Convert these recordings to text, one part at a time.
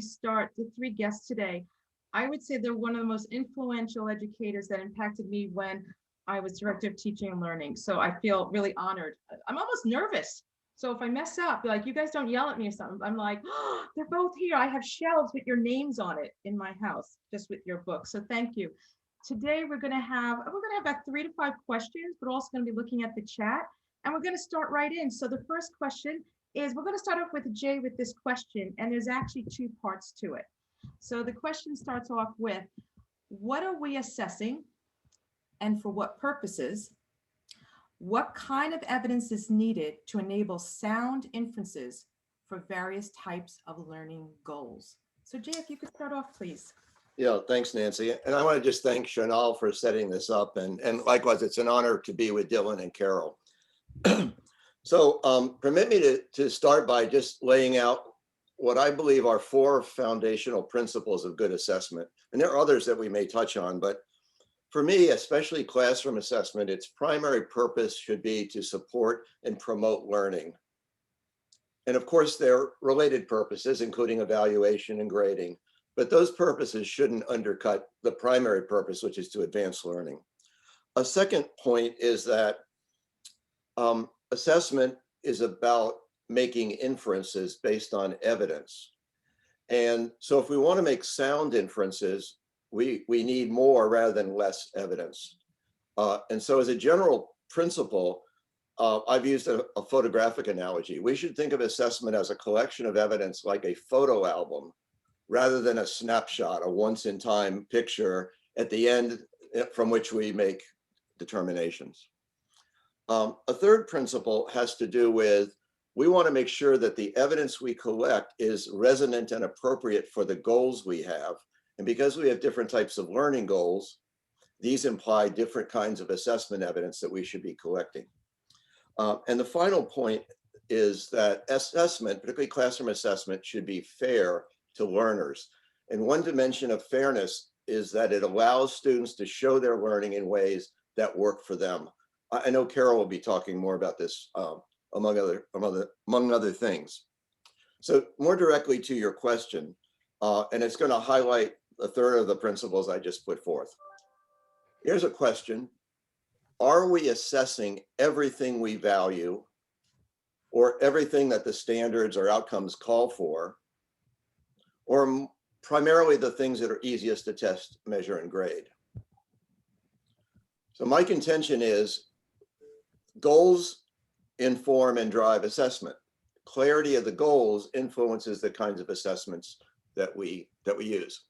start the three guests today, I would say they're one of the most influential educators that impacted me when I was director of teaching and learning. So I feel really honored. I'm almost nervous. So if I mess up, like you guys don't yell at me or something, I'm like, oh, they're both here. I have shelves with your names on it in my house, just with your book. So thank you. Today we're gonna have about 3 to 5 questions, but also gonna be looking at the chat. And we're gonna start right in. So the first question is we're going to start off with Jay with this question, and there's actually two parts to it. So the question starts off with, what are we assessing and for what purposes? What kind of evidence is needed to enable sound inferences for various types of learning goals? So Jay, if you could start off, please. Yeah, thanks, Nancy. And I want to just thank Chanel for setting this up. And likewise, it's an honor to be with Dylan and Carol. So permit me to start by just laying out what I believe are 4 foundational principles of good assessment. And there are others that we may touch on, but for me, especially classroom assessment, its primary purpose should be to support and promote learning. And of course, there are related purposes, including evaluation and grading, but those purposes shouldn't undercut the primary purpose, which is to advance learning. A second point is that assessment is about making inferences based on evidence. And so if we want to make sound inferences, we need more rather than less evidence. And so as a general principle, I've used a photographic analogy. We should think of assessment as a collection of evidence like a photo album, rather than a snapshot, a once-in-time picture at the end from which we make determinations. A third principle has to do with, we want to make sure that the evidence we collect is resonant and appropriate for the goals we have. And because we have different types of learning goals, these imply different kinds of assessment evidence that we should be collecting. And the final point is that assessment, particularly classroom assessment, should be fair to learners. And one dimension of fairness is that it allows students to show their learning in ways that work for them. I know Carol will be talking more about this among other things. So more directly to your question, and it's going to highlight a third of the principles I just put forth. Here's a question. Are we assessing everything we value or everything that the standards or outcomes call for, or primarily the things that are easiest to test, measure, and grade? So my contention is goals inform and drive assessment. Clarity of the goals influences the kinds of assessments that we use.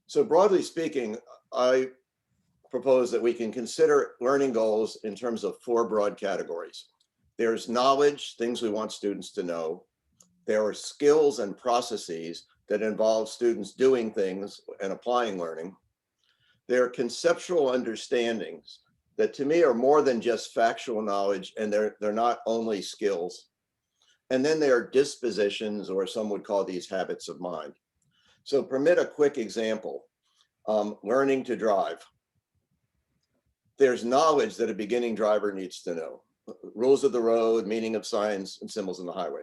So broadly speaking, I propose that we can consider learning goals in terms of 4 broad categories. There's knowledge, things we want students to know. There are skills and processes that involve students doing things and applying learning. There are conceptual understandings that to me are more than just factual knowledge, and they're not only skills. And then there are dispositions, or some would call these habits of mind. So permit a quick example. Learning to drive. There's knowledge that a beginning driver needs to know. Rules of the road, meaning of signs and symbols in the highway.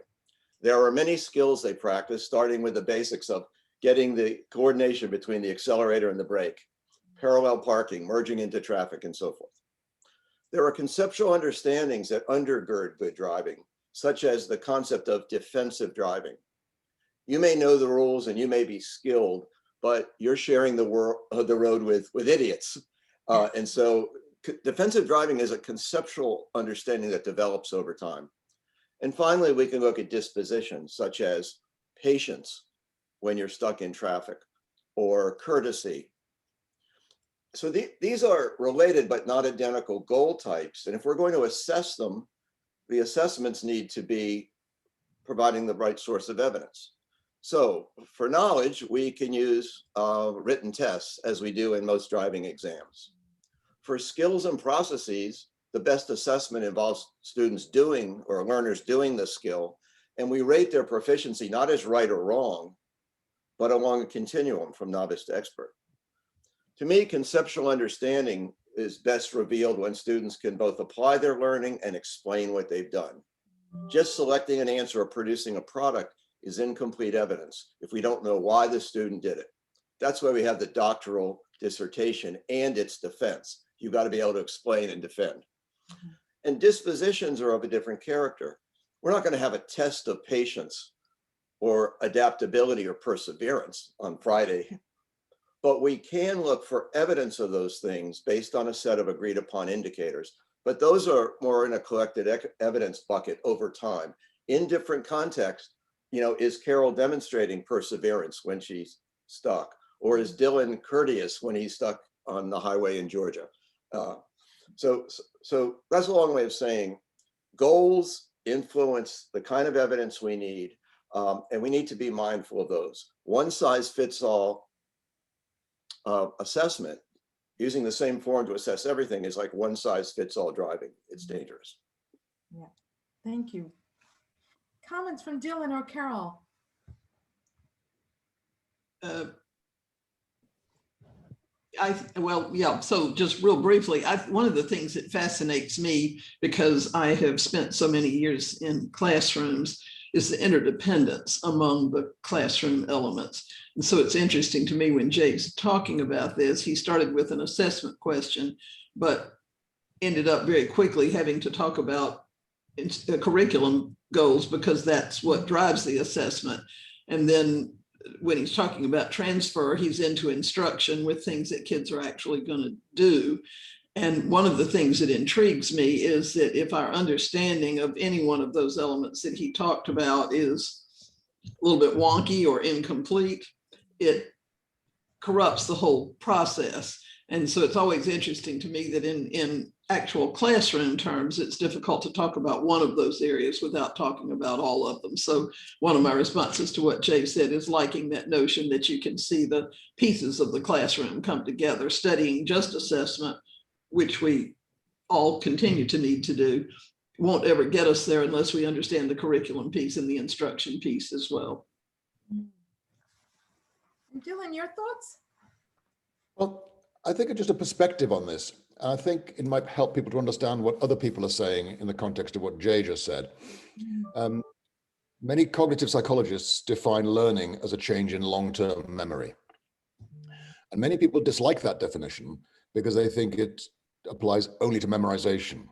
There are many skills they practice, starting with the basics of getting the coordination between the accelerator and the brake, parallel parking, merging into traffic, and so forth. There are conceptual understandings that undergird good driving, such as the concept of defensive driving. You may know the rules and you may be skilled, but you're sharing the road with idiots. And so defensive driving is a conceptual understanding that develops over time. And finally, we can look at dispositions such as patience when you're stuck in traffic, or courtesy. So these are related but not identical goal types. And if we're going to assess them, the assessments need to be providing the right source of evidence. So for knowledge, we can use written tests, as we do in most driving exams. For skills and processes, the best assessment involves students doing, or learners doing the skill, and we rate their proficiency not as right or wrong, but along a continuum from novice to expert. To me, conceptual understanding is best revealed when students can both apply their learning and explain what they've done. Just selecting an answer or producing a product is incomplete evidence if we don't know why the student did it. That's why we have the doctoral dissertation and its defense. You've got to be able to explain and defend. And dispositions are of a different character. We're not going to have a test of patience or adaptability or perseverance on Friday, but we can look for evidence of those things based on a set of agreed upon indicators. But those are more in a collected evidence bucket over time. In different contexts, you know, is Carol demonstrating perseverance when she's stuck? Or is Dylan courteous when he's stuck on the highway in Georgia? So that's a long way of saying goals influence the kind of evidence we need, and we need to be mindful of those. One size fits all assessment, using the same form to assess everything, is like one size fits all driving. It's dangerous. Yeah, thank you. Comments from Dylan or Carol? Well, yeah, so just real briefly, one of the things that fascinates me, because I have spent so many years in classrooms, is the interdependence among the classroom elements. And so it's interesting to me when Jay's talking about this, he started with an assessment question, but ended up very quickly having to talk about curriculum goals, because that's what drives the assessment. And then when he's talking about transfer, he's into instruction with things that kids are actually going to do. And one of the things that intrigues me is that if our understanding of any one of those elements that he talked about is a little bit wonky or incomplete, it corrupts the whole process. And so it's always interesting to me that in actual classroom terms, it's difficult to talk about one of those areas without talking about all of them. So one of my responses to what Jay said is liking that notion that you can see the pieces of the classroom come together. Studying just assessment, which we all continue to need to do, won't ever get us there unless we understand the curriculum piece and the instruction piece as well. Dylan, your thoughts? Well, I think it's just a perspective on this. And I think it might help people to understand what other people are saying in the context of what Jay just said. Many cognitive psychologists define learning as a change in long-term memory. And many people dislike that definition because they think it applies only to memorization.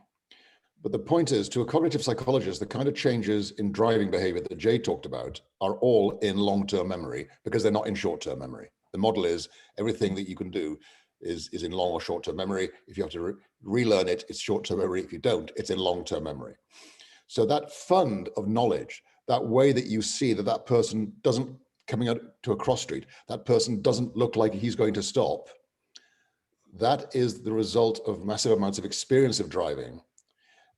But the point is, to a cognitive psychologist, the kind of changes in driving behavior that Jay talked about are all in long-term memory because they're not in short-term memory. The model is everything that you can do is in long or short-term memory. If you have to relearn it, it's short-term memory. If you don't, it's in long-term memory. So that fund of knowledge, that way that you see that that person doesn't, coming out to a cross street, that person doesn't look like he's going to stop. That is the result of massive amounts of experience of driving.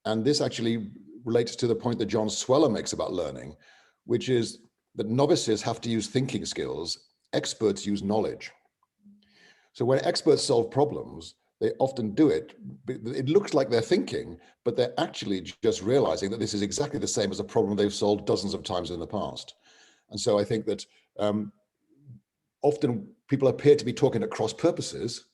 And this actually relates to the point that John Sweller makes about learning, which is that novices have to use thinking skills, experts use knowledge. So when experts solve problems, they often do it. It looks like they're thinking, but they're actually just realizing that this is exactly the same as a problem they've solved dozens of times in the past. And so I think that often people appear to be talking at cross purposes,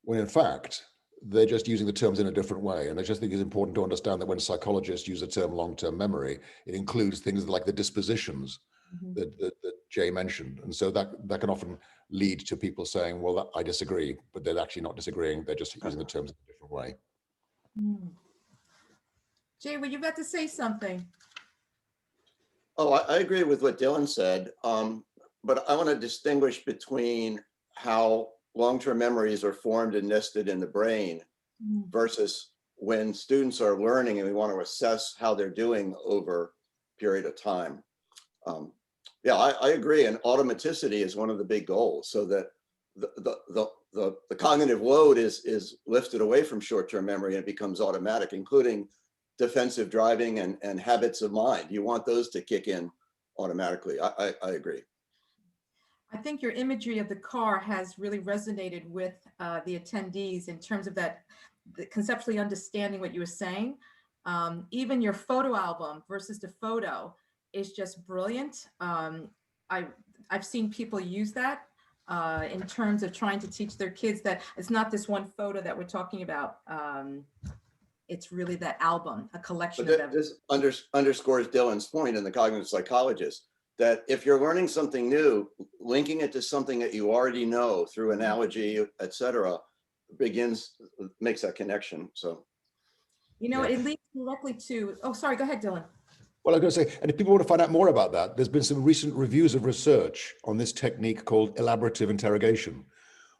when in fact, they're just using the terms in a different way. And I just think it's important to understand that when psychologists use the term long-term memory, it includes things like the dispositions that Jay mentioned. And so that can often lead to people saying, well, I disagree, but they're actually not disagreeing. They're just using the terms in a different way. Jay, were you about to say something? Oh, I agree with what Dylan said, but I want to distinguish between how long-term memories are formed and nested in the brain versus when students are learning and we want to assess how they're doing over a period of time. Yeah, I agree. And automaticity is one of the big goals, so that the cognitive load is lifted away from short-term memory and it becomes automatic, including defensive driving and habits of mind. You want those to kick in automatically. I agree. I think your imagery of the car has really resonated with the attendees in terms of that, conceptually understanding what you were saying. Even your photo album versus the photo is just brilliant. I've seen people use that in terms of trying to teach their kids that it's not this one photo that we're talking about. It's really that album, a collection But of them. this underscores Dylan's point in the cognitive psychologist. that if you're learning something new, linking it to something that you already know through analogy, et cetera, makes that connection. So. You know, Yeah. it leads directly to, oh, sorry, go ahead, Dylan. Well, I was going to say, and if people want to find out more about that, there's been some recent reviews of research on this technique called elaborative interrogation,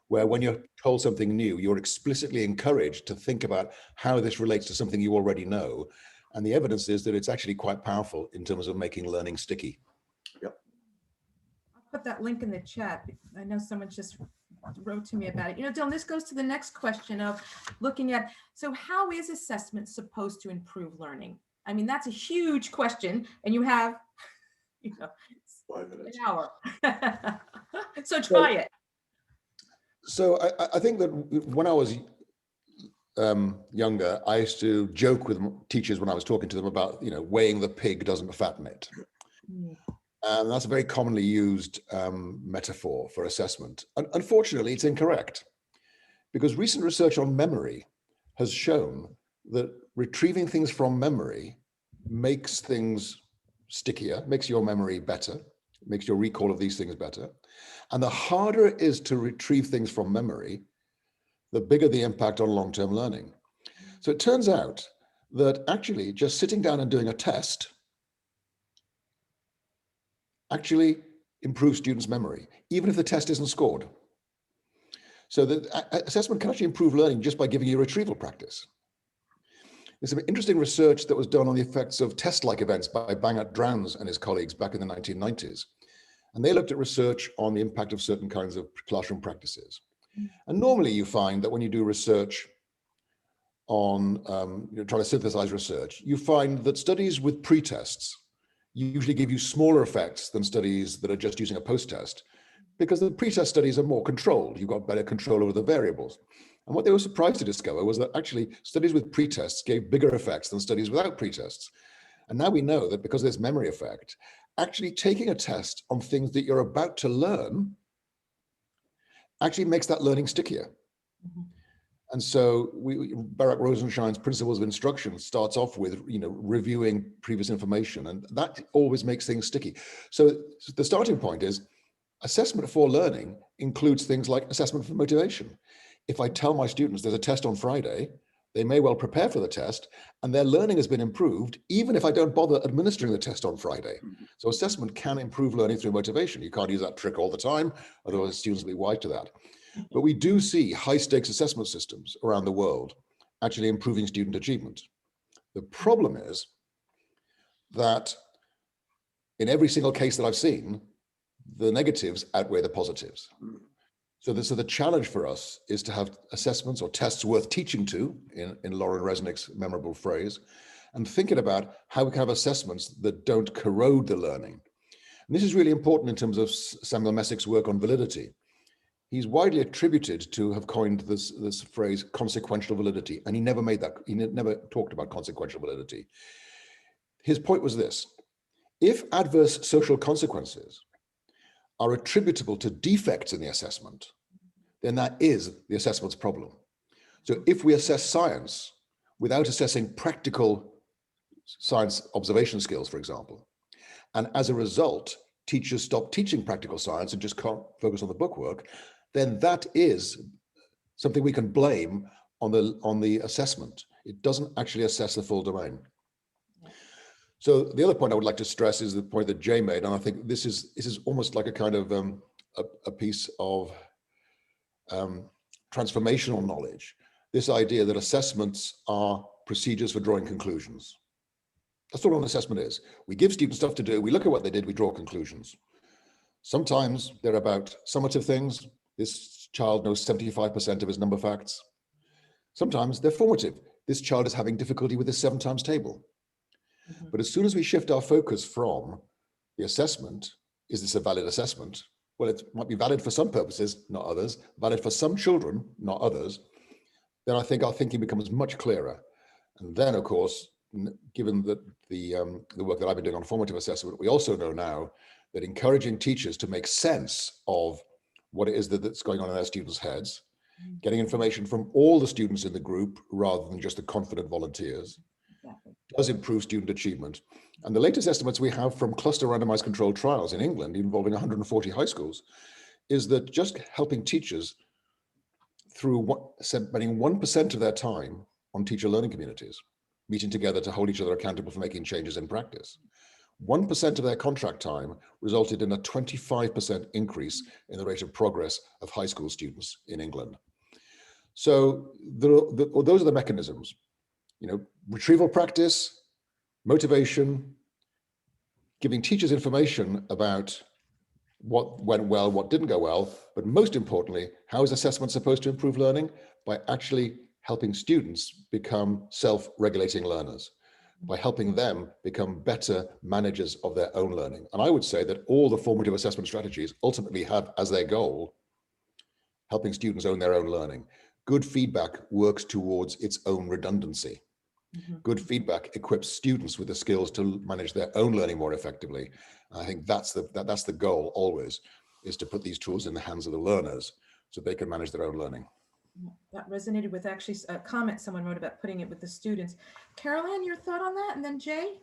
where when you're told something new, you're explicitly encouraged to think about how this relates to something you already know. And the evidence is that it's actually quite powerful in terms of making learning sticky. I'll put that link in the chat. I know someone just wrote to me about it. You know, Dylan, this goes to the next question of looking at, so how is assessment supposed to improve learning? I mean, that's a huge question, and you have, you know, 5 minutes. an hour. So try it. So I think that when I was younger, I used to joke with teachers when I was talking to them about, you know, weighing the pig doesn't fatten it. And that's a very commonly used metaphor for assessment. Unfortunately, it's incorrect, because recent research on memory has shown that retrieving things from memory makes things stickier, makes your memory better, makes your recall of these things better. And the harder it is to retrieve things from memory, the bigger the impact on long-term learning. So it turns out that actually just sitting down and doing a test actually improves students' memory, even if the test isn't scored. So the assessment can actually improve learning just by giving you retrieval practice. There's some interesting research that was done on the effects of test-like events by Bangert Drowns and his colleagues back in the 1990s. And they looked at research on the impact of certain kinds of classroom practices. And normally you find that when you do research on trying to synthesize research, you find that studies with pre-tests usually give you smaller effects than studies that are just using a post-test, because the pre-test studies are more controlled. You've got better control over the variables. And what they were surprised to discover was that actually studies with pre-tests gave bigger effects than studies without pre-tests. And now we know that because of this memory effect, actually taking a test on things that you're about to learn actually makes that learning stickier. And so Barak Rosenshine's Principles of Instruction starts off with, reviewing previous information, and that always makes things sticky. So the starting point is assessment for learning includes things like assessment for motivation. If I tell my students there's a test on Friday, they may well prepare for the test, and their learning has been improved, even if I don't bother administering the test on Friday. So assessment can improve learning through motivation. You can't use that trick all the time, otherwise students will be wise to that. But we do see high stakes assessment systems around the world actually improving student achievement. The problem is that in every single case that I've seen, the negatives outweigh the positives. So the challenge for us is to have assessments or tests worth teaching to, in Lauren Resnick's memorable phrase, and thinking about how we can have assessments that don't corrode the learning. And this is really important in terms of Samuel Messick's work on validity. He's widely attributed to have coined this phrase consequential validity, and he never talked about consequential validity. His point was this: if adverse social consequences are attributable to defects in the assessment, then that is the assessment's problem. So if we assess science without assessing practical science observation skills, for example, and as a result, teachers stop teaching practical science and just can't focus on the bookwork, then that is something we can blame on the assessment. It doesn't actually assess the full domain. So the other point I would like to stress is the point that Jay made, and I think this is almost like a kind of a piece of transformational knowledge. This idea that assessments are procedures for drawing conclusions. That's all an assessment is. We give students stuff to do, we look at what they did, we draw conclusions. Sometimes they're about summative things. This child knows 75% of his number facts. Sometimes they're formative. This child is having difficulty with his 7 times table. But as soon as we shift our focus from the assessment, is this a valid assessment? Well, it might be valid for some purposes, not others, valid for some children, not others, then I think our thinking becomes much clearer. And then, of course, given that the work that I've been doing on formative assessment, we also know now that encouraging teachers to make sense of what it is that's going on in their students' heads, getting information from all the students in the group rather than just the confident volunteers, does improve student achievement. And the latest estimates we have from cluster randomized controlled trials in England involving 140 high schools is that just helping teachers through spending 1% of their time on teacher learning communities, meeting together to hold each other accountable for making changes in practice, 1% of their contract time resulted in a 25% increase in the rate of progress of high school students in England. So those are the mechanisms, retrieval practice, motivation, giving teachers information about what went well, what didn't go well, but most importantly, how is assessment supposed to improve learning? By actually helping students become self-regulating learners, by helping them become better managers of their own learning. And I would say that all the formative assessment strategies ultimately have as their goal helping students own their own learning. Good feedback works towards its own redundancy. Good feedback equips students with the skills to manage their own learning more effectively. I think that's the goal always, is to put these tools in the hands of the learners so they can manage their own learning. That resonated with actually a comment someone wrote about putting it with the students. Carol-Ann, your thought on that? And then Jay?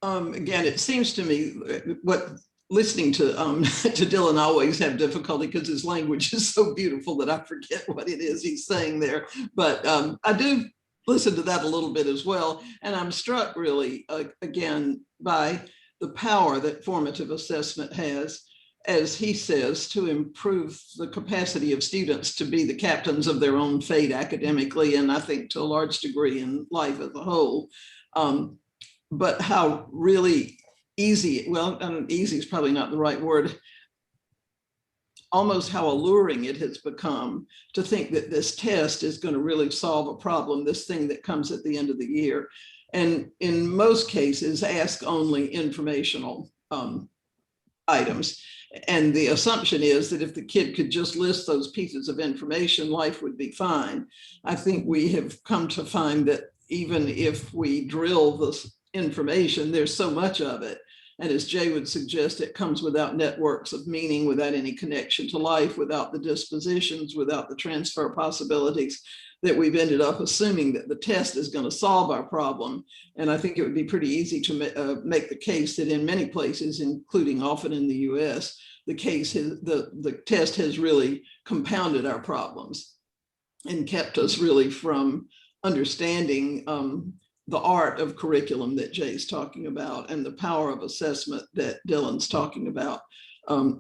Again, it seems to me listening to Dylan, I always have difficulty because his language is so beautiful that I forget what it is he's saying there. But I do listen to that a little bit as well. And I'm struck really, again, by the power that formative assessment has, as he says, to improve the capacity of students to be the captains of their own fate academically, and I think to a large degree in life as a whole. But how really easy, well, easy is probably not the right word, almost how alluring it has become to think that this test is going to really solve a problem, this thing that comes at the end of the year. And in most cases, ask only informational items. And the assumption is that if the kid could just list those pieces of information, life would be fine. I think we have come to find that even if we drill this information, there's so much of it. And as Jay would suggest, it comes without networks of meaning, without any connection to life, without the dispositions, without the transfer possibilities, that we've ended up assuming that the test is going to solve our problem. And I think it would be pretty easy to make the case that in many places, including often in the US, the test has really compounded our problems and kept us really from understanding the art of curriculum that Jay's talking about and the power of assessment that Dylan's talking about.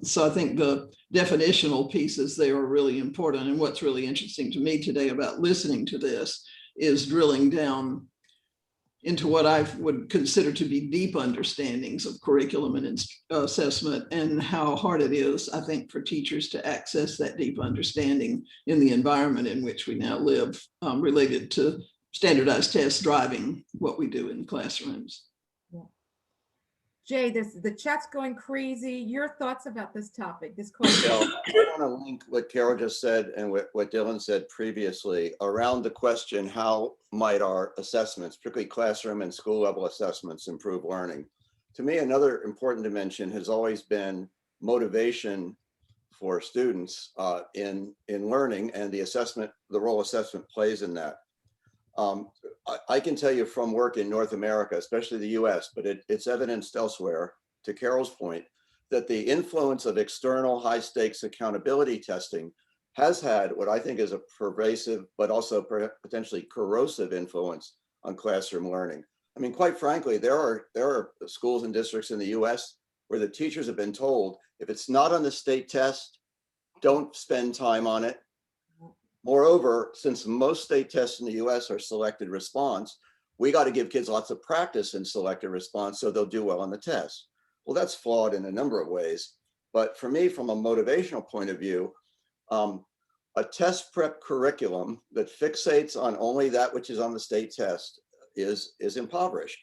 So I think the definitional pieces there are really important. And what's really interesting to me today about listening to this is drilling down into what I would consider to be deep understandings of curriculum and assessment, and how hard it is, I think, for teachers to access that deep understanding in the environment in which we now live, related to standardized tests driving what we do in classrooms. Jay, the chat's going crazy. Your thoughts about this topic, this question? I want to link what Carol just said and what Dylan said previously around the question, how might our assessments, particularly classroom and school level assessments, improve learning? To me, another important dimension has always been motivation for students in learning, and the role assessment plays in that. I can tell you from work in North America, especially the US, but it's evidenced elsewhere, to Carol's point, that the influence of external high stakes accountability testing has had what I think is a pervasive, but also potentially corrosive influence on classroom learning. I mean, quite frankly, there are schools and districts in the US where the teachers have been told, if it's not on the state test, don't spend time on it. Moreover, since most state tests in the US are selected response, we got to give kids lots of practice in selected response so they'll do well on the test. Well, that's flawed in a number of ways. But for me, from a motivational point of view, a test prep curriculum that fixates on only that which is on the state test is impoverished.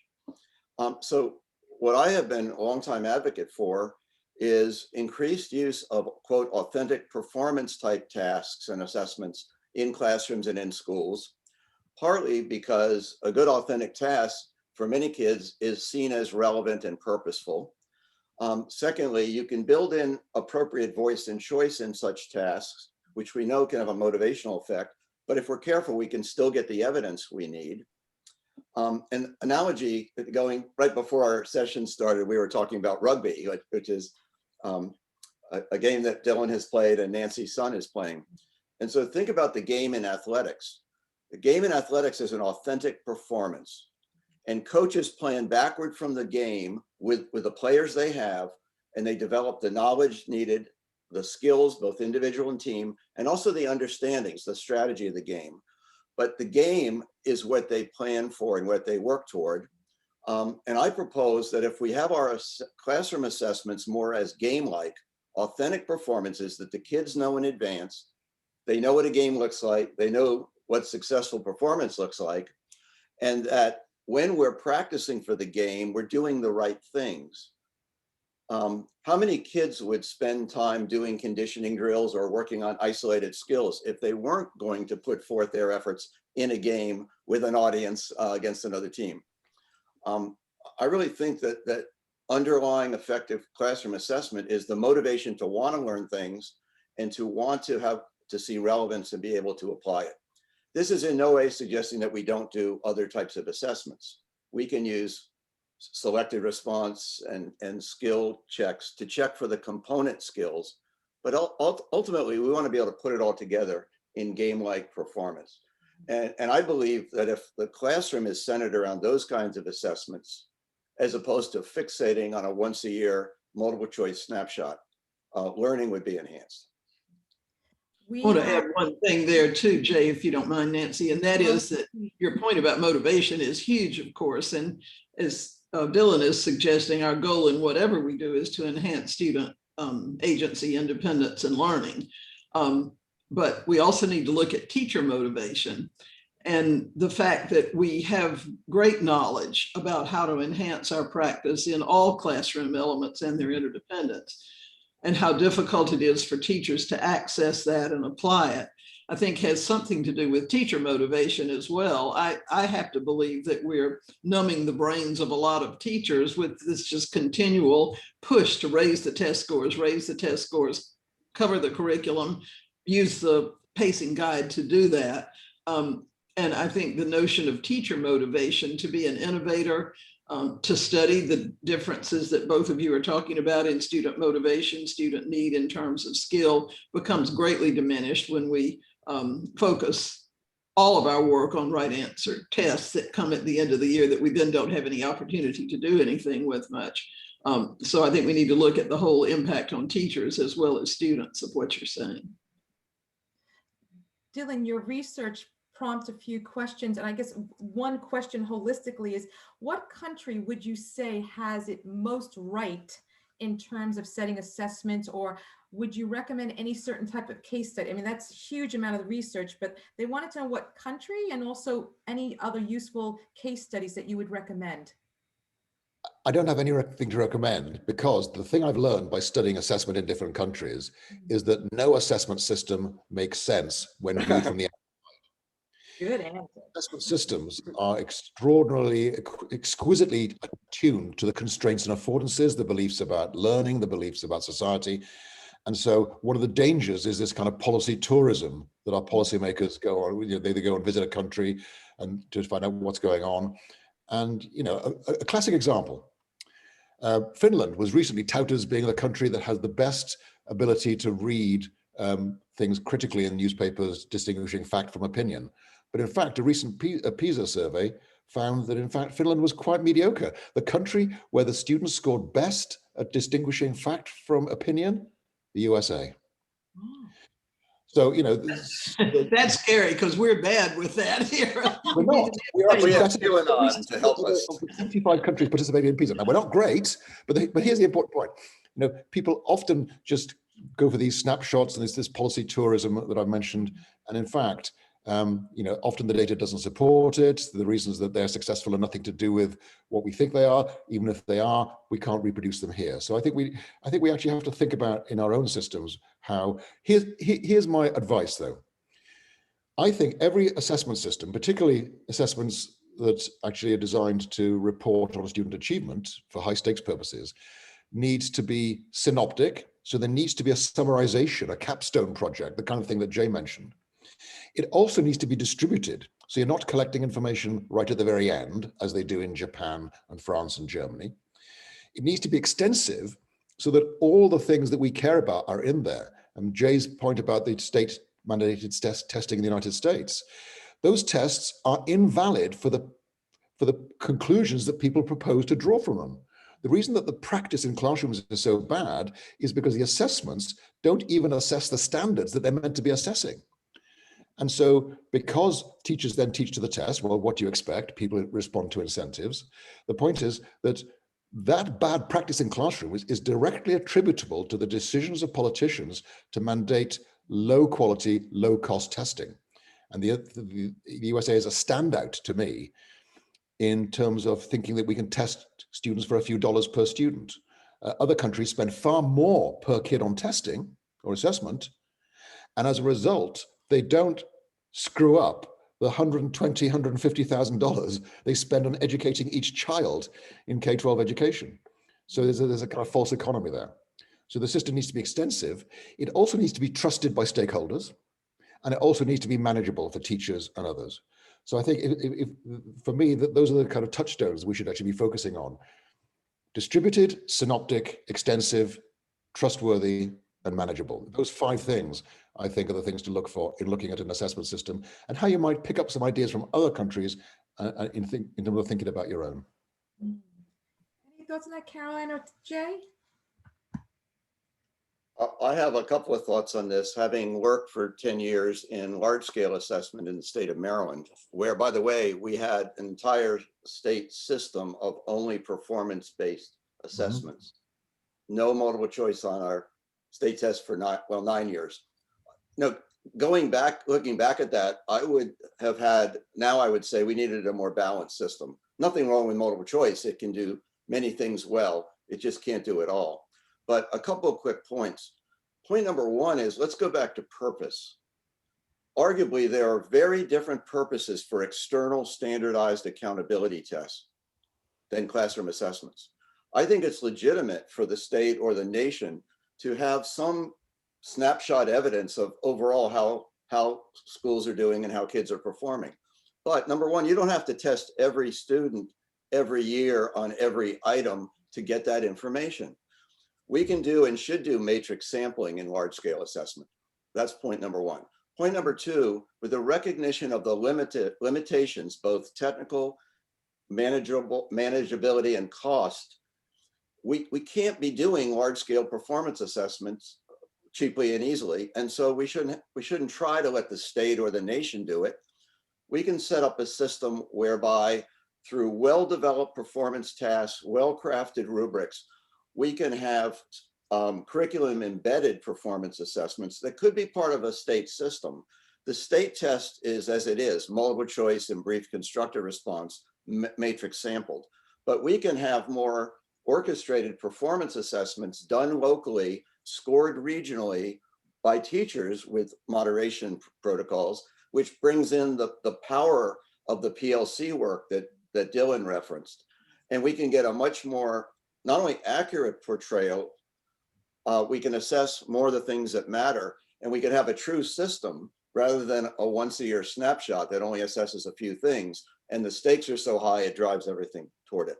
So what I have been a longtime advocate for is increased use of, quote, authentic performance type tasks and assessments in classrooms and in schools, partly because a good authentic task for many kids is seen as relevant and purposeful. Secondly, you can build in appropriate voice and choice in such tasks, which we know can have a motivational effect, but if we're careful, we can still get the evidence we need. An analogy, going right before our session started, we were talking about rugby, which is a game that Dylan has played and Nancy's son is playing. And so think about the game in athletics. The game in athletics is an authentic performance. And coaches plan backward from the game with the players they have, and they develop the knowledge needed, the skills, both individual and team, and also the understandings, the strategy of the game. But the game is what they plan for and what they work toward. And I propose that if we have our classroom assessments more as game-like, authentic performances that the kids know in advance, they know what a game looks like, they know what successful performance looks like, and that when we're practicing for the game, we're doing the right things. How many kids would spend time doing conditioning drills or working on isolated skills if they weren't going to put forth their efforts in a game with an audience against another team? I really think that underlying effective classroom assessment is the motivation to want to learn things and to want to have to see relevance and be able to apply it. This is in no way suggesting that we don't do other types of assessments. We can use selected response and skill checks to check for the component skills, but ultimately we want to be able to put it all together in game-like performance. And I believe that if the classroom is centered around those kinds of assessments, as opposed to fixating on a once a year multiple choice snapshot, learning would be enhanced. I want to add one thing there too, Jay, if you don't mind, Nancy, and that is that your point about motivation is huge, of course. And as Dylan is suggesting, our goal in whatever we do is to enhance student agency, independence, and learning. But we also need to look at teacher motivation and the fact that we have great knowledge about how to enhance our practice in all classroom elements and their interdependence, and how difficult it is for teachers to access that and apply it, I think has something to do with teacher motivation as well. I have to believe that we're numbing the brains of a lot of teachers with this just continual push to raise the test scores, cover the curriculum, use the pacing guide to do that. And I think the notion of teacher motivation to be an innovator, to study the differences that both of you are talking about in student motivation, student need in terms of skill, becomes greatly diminished when we focus all of our work on right answer tests that come at the end of the year that we then don't have any opportunity to do anything with much. So I think we need to look at the whole impact on teachers as well as students of what you're saying. Dylan, your research prompts a few questions, and I guess one question holistically is, what country would you say has it most right in terms of setting assessments, or would you recommend any certain type of case study? I mean, that's a huge amount of the research, but they wanted to know what country and also any other useful case studies that you would recommend. I don't have anything to recommend, because the thing I've learned by studying assessment in different countries is that no assessment system makes sense when viewed from the outside. Good answer. Assessment systems are extraordinarily, exquisitely attuned to the constraints and affordances, the beliefs about learning, the beliefs about society. And so one of the dangers is this kind of policy tourism that our policymakers go on. They go and visit a country and to find out what's going on. And a classic example, Finland was recently touted as being the country that has the best ability to read things critically in newspapers, distinguishing fact from opinion. But in fact, a recent PISA survey found that in fact Finland was quite mediocre. The country where the students scored best at distinguishing fact from opinion, the USA. So, that's scary because we're bad with that here. We're not. We have QAnon to help us. 75 countries participating in PISA. Now, we're not great, but here's the important point. People often just go for these snapshots and there's this policy tourism that I've mentioned. And in fact, often the data doesn't support it. The reasons that they're successful are nothing to do with what we think they are. Even if they are, we can't reproduce them here. So I think we actually have to think about in our own systems how. Here's my advice though. I think every assessment system, particularly assessments that actually are designed to report on student achievement for high stakes purposes, needs to be synoptic. So there needs to be a summarization, a capstone project, the kind of thing that Jay mentioned. It also needs to be distributed So you're not collecting information right at the very end, as they do in Japan and France and Germany. It needs to be extensive so that all the things that we care about are in there. And Jay's point about the state mandated testing in the United States, those tests are invalid for the conclusions that people propose to draw from them. The reason that the practice in classrooms is so bad is because the assessments don't even assess the standards that they're meant to be assessing. And so because teachers then teach to the test, well, what do you expect? People respond to incentives. The point is that that bad practice in classrooms is directly attributable to the decisions of politicians to mandate low quality, low cost testing. And the USA is a standout to me in terms of thinking that we can test students for a few dollars per student. Other countries spend far more per kid on testing or assessment. And as a result, they don't screw up the $120,000, $150,000 they spend on educating each child in K-12 education. So there's a kind of false economy there. So the system needs to be extensive. It also needs to be trusted by stakeholders, and it also needs to be manageable for teachers and others. So I think if for me, those are the kind of touchstones we should actually be focusing on. Distributed, synoptic, extensive, trustworthy, and manageable. Those 5 things, I think, are the things to look for in looking at an assessment system, and how you might pick up some ideas from other countries in terms of thinking about your own. Any thoughts on that, Caroline or Jay? I have a couple of thoughts on this, having worked for 10 years in large-scale assessment in the state of Maryland, where, by the way, we had an entire state system of only performance-based assessments. No multiple choice on our state test for 9 years. No, looking back at that, I would have had, now I would say we needed a more balanced system. Nothing wrong with multiple choice. It can do many things well. It just can't do it all. But a couple of quick points. Point number 1 is, let's go back to purpose. Arguably, there are very different purposes for external standardized accountability tests than classroom assessments. I think it's legitimate for the state or the nation to have some snapshot evidence of overall how schools are doing and how kids are performing. But number 1, you don't have to test every student every year on every item to get that information. We can do and should do matrix sampling in large scale assessment. That's point number 1. Point number 2, with the recognition of the limitations, both technical, manageability, and cost, we can't be doing large scale performance assessments cheaply and easily. And so we shouldn't try to let the state or the nation do it. We can set up a system whereby through well-developed performance tasks, well-crafted rubrics, we can have curriculum embedded performance assessments that could be part of a state system. The state test is as it is, multiple choice and brief constructive response, matrix sampled. But we can have more orchestrated performance assessments done locally, scored regionally by teachers with moderation protocols, which brings in the power of the PLC work that Dylan referenced. And we can get a much more, not only accurate portrayal, we can assess more of the things that matter, and we can have a true system rather than a once-a-year snapshot that only assesses a few things, and the stakes are so high it drives everything toward it.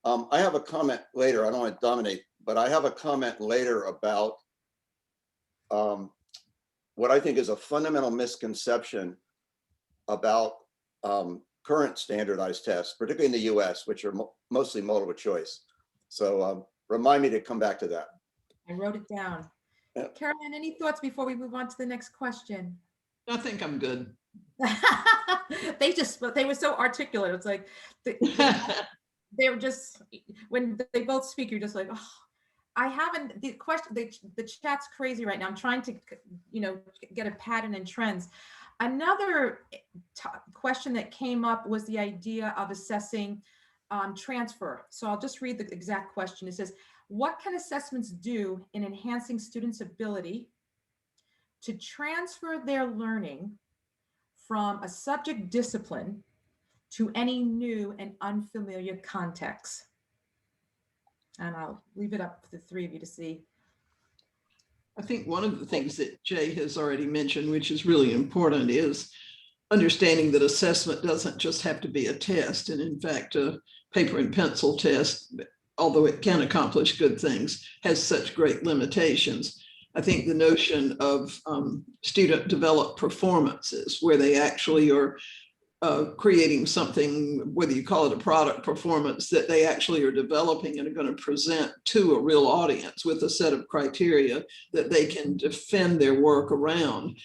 I have a comment later, I don't want to dominate, but I have a comment later about what I think is a fundamental misconception about current standardized tests, particularly in the US, which are mostly multiple choice. So remind me to come back to that. I wrote it down. Yeah. Caroline, any thoughts before we move on to the next question? I think I'm good. They were so articulate. It's like, they were just, when they both speak, you're just like, oh, I haven't, the question, the chat's crazy right now. I'm trying to, get a pattern and trends. Another question that came up was the idea of assessing transfer. So I'll just read the exact question. It says, what can assessments do in enhancing students' ability to transfer their learning from a subject discipline to any new and unfamiliar context? And I'll leave it up to the 3 of you to see. I think one of the things that Jay has already mentioned, which is really important, is understanding that assessment doesn't just have to be a test. And in fact, a paper and pencil test, although it can accomplish good things, has such great limitations. I think the notion of student developed performances, where they actually are creating something, whether you call it a product performance, that they actually are developing and are going to present to a real audience with a set of criteria that they can defend their work around,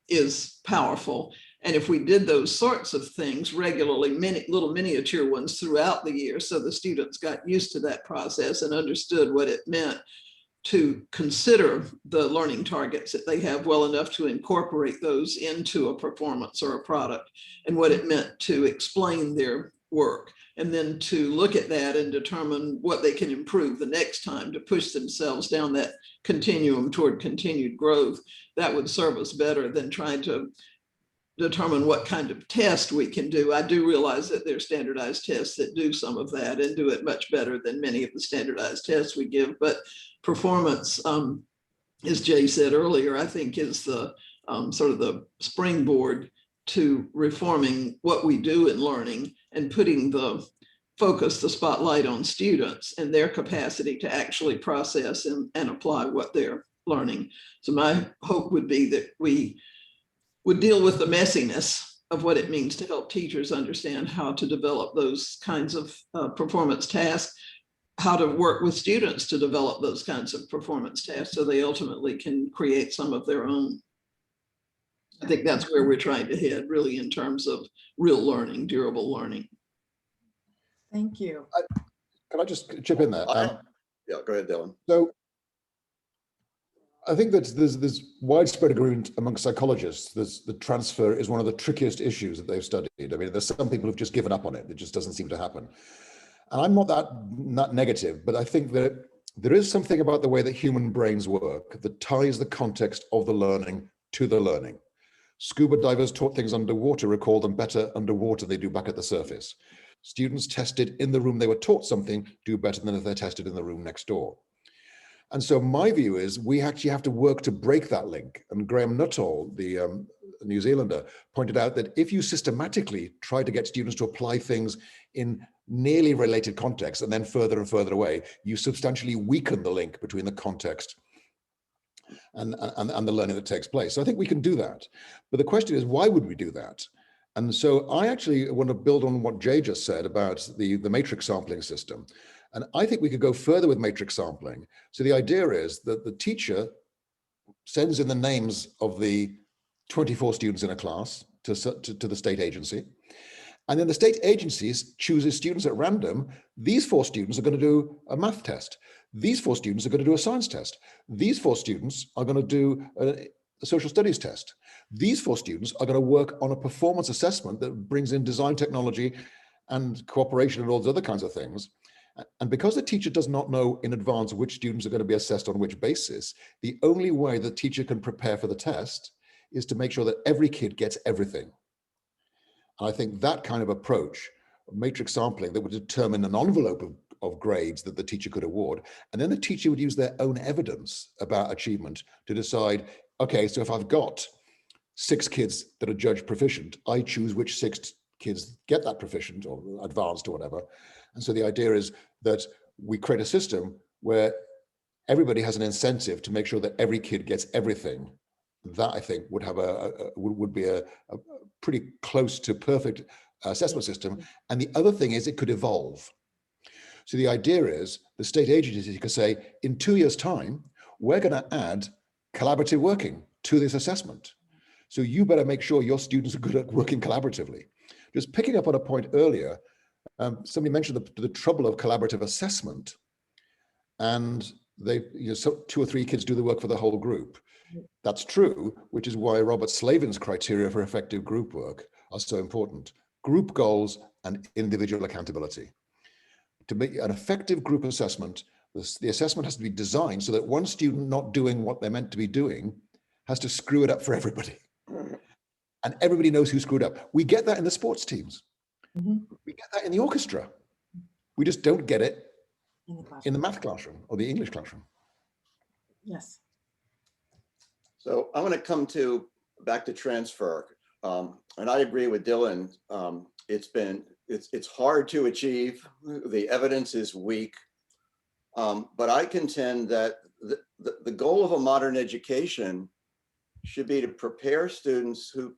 is powerful. And if we did those sorts of things regularly, many little miniature ones throughout the year, so the students got used to that process and understood what it meant to consider the learning targets that they have well enough to incorporate those into a performance or a product, and what it meant to explain their work, and then to look at that and determine what they can improve the next time to push themselves down that continuum toward continued growth. That would serve us better than trying to determine what kind of test we can do. I do realize that there are standardized tests that do some of that and do it much better than many of the standardized tests we give, but performance, as Jay said earlier, I think is the sort of the springboard to reforming what we do in learning and putting the focus, the spotlight on students and their capacity to actually process and apply what they're learning. So my hope would be that we would deal with the messiness of what it means to help teachers understand how to develop those kinds of performance tasks, how to work with students to develop those kinds of performance tasks so they ultimately can create some of their own. I think that's where we're trying to head, really, in terms of real learning, durable learning. Thank you. Can I just chip in there? Yeah, go ahead, Dylan. So I think that there's widespread agreement among psychologists that the transfer is one of the trickiest issues that they've studied. I mean, there's some people who've just given up on it. It just doesn't seem to happen. And I'm not that negative, but I think that there is something about the way that human brains work that ties the context of the learning to the learning. Scuba divers taught things underwater recall them better underwater than they do back at the surface. Students tested in the room they were taught something do better than if they're tested in the room next door. And so my view is we actually have to work to break that link. And Graham Nuttall, the New Zealander, pointed out that if you systematically try to get students to apply things in nearly related contexts and then further and further away, you substantially weaken the link between the context and the learning that takes place. So I think we can do that. But the question is, why would we do that? And so I actually want to build on what Jay just said about the matrix sampling system. And I think we could go further with matrix sampling. So the idea is that the teacher sends in the names of the 24 students in a class to the state agency. And then the state agencies chooses students at random. These 4 students are going to do a math test. These 4 students are going to do a science test. These 4 students are going to do a social studies test. These 4 students are going to work on a performance assessment that brings in design technology and cooperation and all those other kinds of things. And because the teacher does not know in advance which students are going to be assessed on which basis, the only way the teacher can prepare for the test is to make sure that every kid gets everything. And I think that kind of approach, matrix sampling, that would determine an envelope of grades that the teacher could award, and then the teacher would use their own evidence about achievement to decide, okay, so if I've got 6 kids that are judged proficient, I choose which 6 kids get that proficient or advanced or whatever. And so the idea is that we create a system where everybody has an incentive to make sure that every kid gets everything. That, I think, would have would be a pretty close to perfect assessment system. And the other thing is it could evolve. So the idea is the state agency could say, in 2 years' time, we're going to add collaborative working to this assessment. So you better make sure your students are good at working collaboratively. Just picking up on a point earlier, somebody mentioned the trouble of collaborative assessment, and so 2 or 3 kids do the work for the whole group. That's true, which is why Robert Slavin's criteria for effective group work are so important. Group goals and individual accountability. To make an effective group assessment, the assessment has to be designed so that one student not doing what they're meant to be doing has to screw it up for everybody. And everybody knows who screwed up. We get that in the sports teams. Mm-hmm. We get that in the orchestra. We just don't get it in the math classroom or the English classroom. Yes. So I'm going to come back to transfer. And I agree with Dylan. It's hard to achieve. The evidence is weak. But I contend that the goal of a modern education should be to prepare students to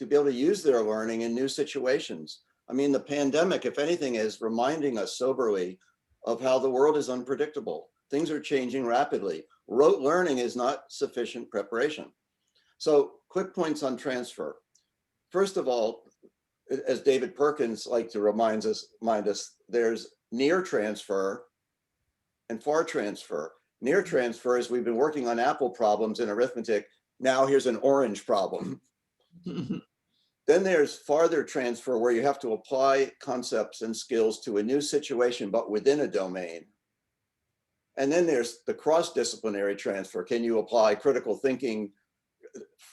be able to use their learning in new situations. I mean, the pandemic, if anything, is reminding us soberly of how the world is unpredictable. Things are changing rapidly. Rote learning is not sufficient preparation. So quick points on transfer. First of all, as David Perkins likes to remind us, there's near transfer and far transfer. Near transfer is we've been working on apple problems in arithmetic. Now here's an orange problem. Then there's farther transfer where you have to apply concepts and skills to a new situation, but within a domain. And then there's the cross-disciplinary transfer. Can you apply critical thinking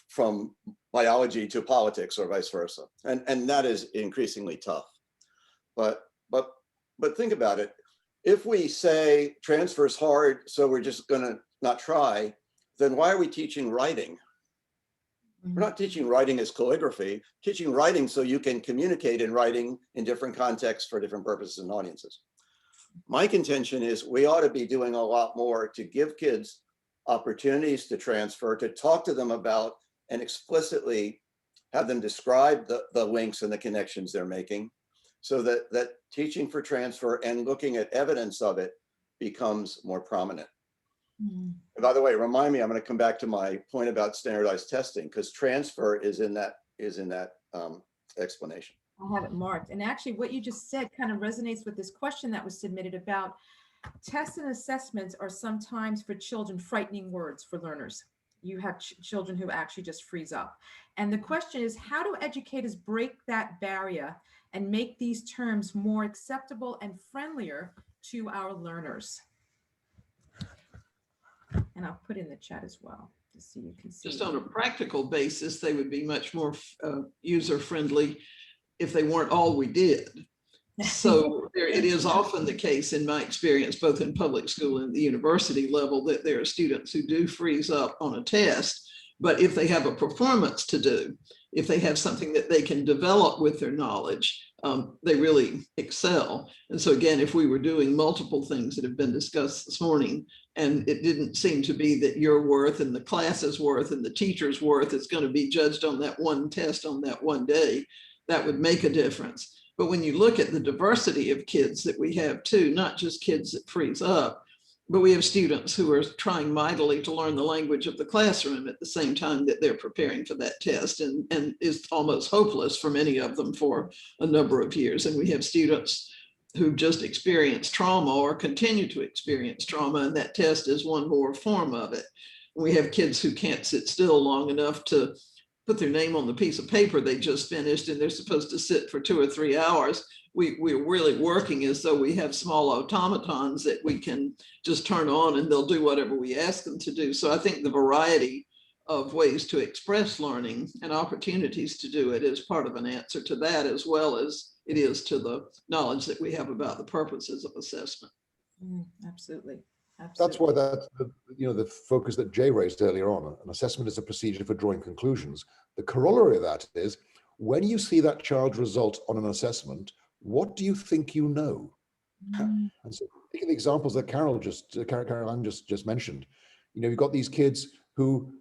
from biology to politics or vice versa? And that is increasingly tough. But think about it. If we say transfer is hard, so we're just gonna not try, then why are we teaching writing? We're not teaching writing as calligraphy, teaching writing so you can communicate in writing in different contexts for different purposes and audiences. My contention is we ought to be doing a lot more to give kids opportunities to transfer, to talk to them about and explicitly have them describe the links and the connections they're making, so that teaching for transfer and looking at evidence of it becomes more prominent. And by the way, remind me, I'm going to come back to my point about standardized testing, because transfer is in that explanation. I have it marked. And actually what you just said kind of resonates with this question that was submitted about tests and assessments are sometimes for children frightening words for learners. You have children who actually just freeze up. And the question is, how do educators break that barrier and make these terms more acceptable and friendlier to our learners? And I'll put in the chat as well, just so you can see. Just on a practical basis, they would be much more user-friendly if they weren't all we did. So it is often the case in my experience, both in public school and the university level, that there are students who do freeze up on a test, but if they have a performance to do, if they have something that they can develop with their knowledge, they really excel. And so again, if we were doing multiple things that have been discussed this morning, and it didn't seem to be that your worth and the class's worth and the teacher's worth is going to be judged on that one test on that one day, that would make a difference. But when you look at the diversity of kids that we have too, not just kids that freeze up, but we have students who are trying mightily to learn the language of the classroom at the same time that they're preparing for that test, and is almost hopeless for many of them for a number of years. And we have students who've just experienced trauma or continue to experience trauma, and that test is one more form of it. We have kids who can't sit still long enough to put their name on the piece of paper they just finished, and they're supposed to sit for 2 or 3 hours. We're really working as though we have small automatons that we can just turn on and they'll do whatever we ask them to do. So I think the variety of ways to express learning and opportunities to do it is part of an answer to that, as well as it is to the knowledge that we have about the purposes of assessment. Absolutely. That's why the focus that Jay raised earlier on, an assessment is a procedure for drawing conclusions. The corollary of that is, when you see that child's result on an assessment, what do you think you know? And so, taking the examples that Caroline just mentioned, you've got these kids who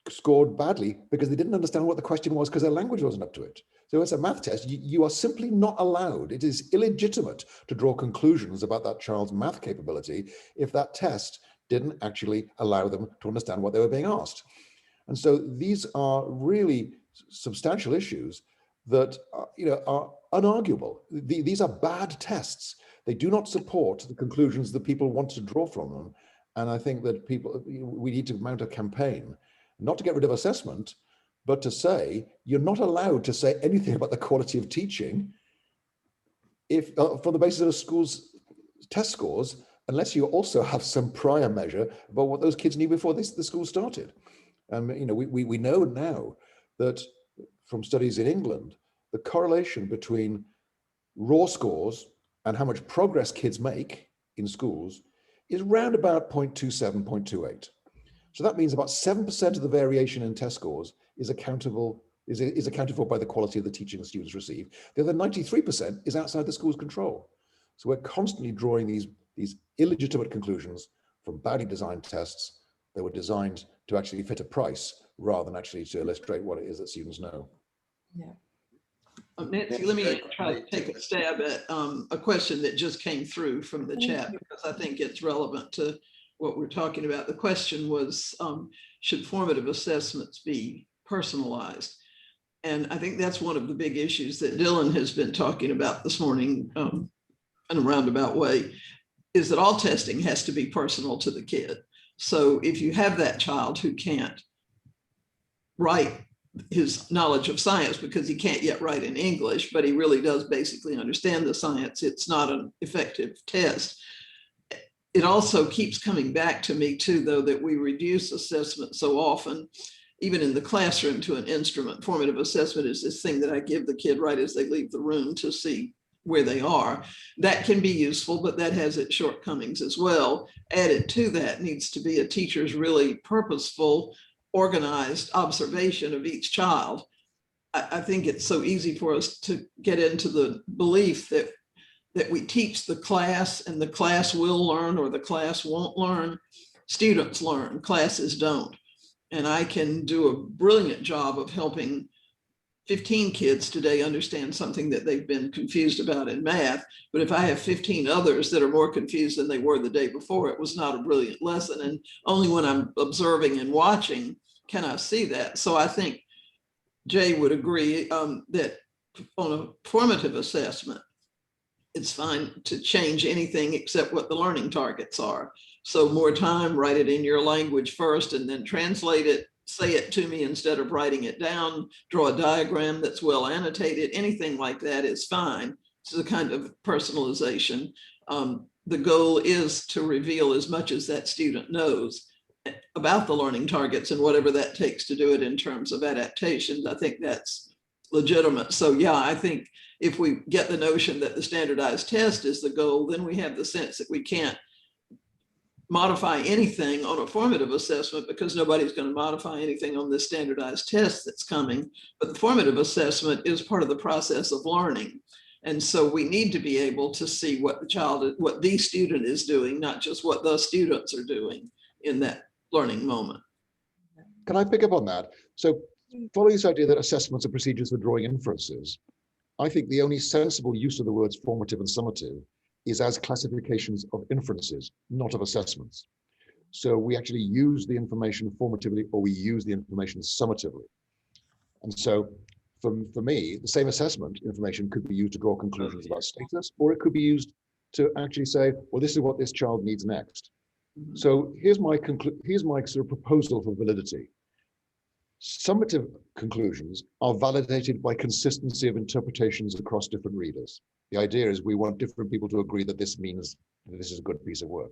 scored badly because they didn't understand what the question was because their language wasn't up to it. So it's a math test. You are simply not allowed. It is illegitimate to draw conclusions about that child's math capability if that test didn't actually allow them to understand what they were being asked. And so these are really substantial issues that are unarguable. These are bad tests. They do not support the conclusions that people want to draw from them. And I think that we need to mount a campaign, not to get rid of assessment, but to say you're not allowed to say anything about the quality of teaching if from the basis of a school's test scores, unless you also have some prior measure about what those kids knew before the school started. We know now that from studies in England, the correlation between raw scores and how much progress kids make in schools is round about 0.27, 0.28. So that means about 7% of the variation in test scores is accountable is accounted for by the quality of the teaching the students receive. The other 93% is outside the school's control. So we're constantly drawing these illegitimate conclusions from badly designed tests that were designed to actually fit a price rather than actually to illustrate what it is that students know. Yeah. Nancy, let me try to take a stab at a question that just came through from the chat, because I think it's relevant to what we're talking about. The question was, should formative assessments be personalized? And I think that's one of the big issues that Dylan has been talking about this morning in a roundabout way, is that all testing has to be personal to the kid. So if you have that child who can't write his knowledge of science because he can't yet write in English, but he really does basically understand the science, it's not an effective test. It also keeps coming back to me too, though, that we reduce assessment so often, even in the classroom, to an instrument. Formative assessment is this thing that I give the kid right as they leave the room to see where they are. That can be useful, but that has its shortcomings as well. Added to that needs to be a teacher's really purposeful, organized observation of each child. I think it's so easy for us to get into the belief that we teach the class and the class will learn or the class won't learn. Students learn, classes don't. And I can do a brilliant job of helping 15 kids today understand something that they've been confused about in math. But if I have 15 others that are more confused than they were the day before, it was not a brilliant lesson. And only when I'm observing and watching can I see that. So I think Jay would agree that on a formative assessment, it's fine to change anything except what the learning targets are. So more time, write it in your language first and then translate it, say it to me instead of writing it down, draw a diagram that's well annotated, anything like that is fine. It's a kind of personalization. The goal is to reveal as much as that student knows about the learning targets and whatever that takes to do it in terms of adaptations. I think that's legitimate. So yeah, I think if we get the notion that the standardized test is the goal, then we have the sense that we can't modify anything on a formative assessment because nobody's going to modify anything on this standardized test that's coming. But the formative assessment is part of the process of learning. And so we need to be able to see what the student is doing, not just what the students are doing in that learning moment. Can I pick up on that? So following this idea that assessments are procedures for drawing inferences, I think the only sensible use of the words formative and summative is as classifications of inferences, not of assessments. So we actually use the information formatively or we use the information summatively. And so for me, the same assessment information could be used to draw conclusions about status, or it could be used to actually say, well, this is what this child needs next. So here's my sort of proposal for validity. Summative conclusions are validated by consistency of interpretations across different readers. The idea is we want different people to agree that this means that this is a good piece of work.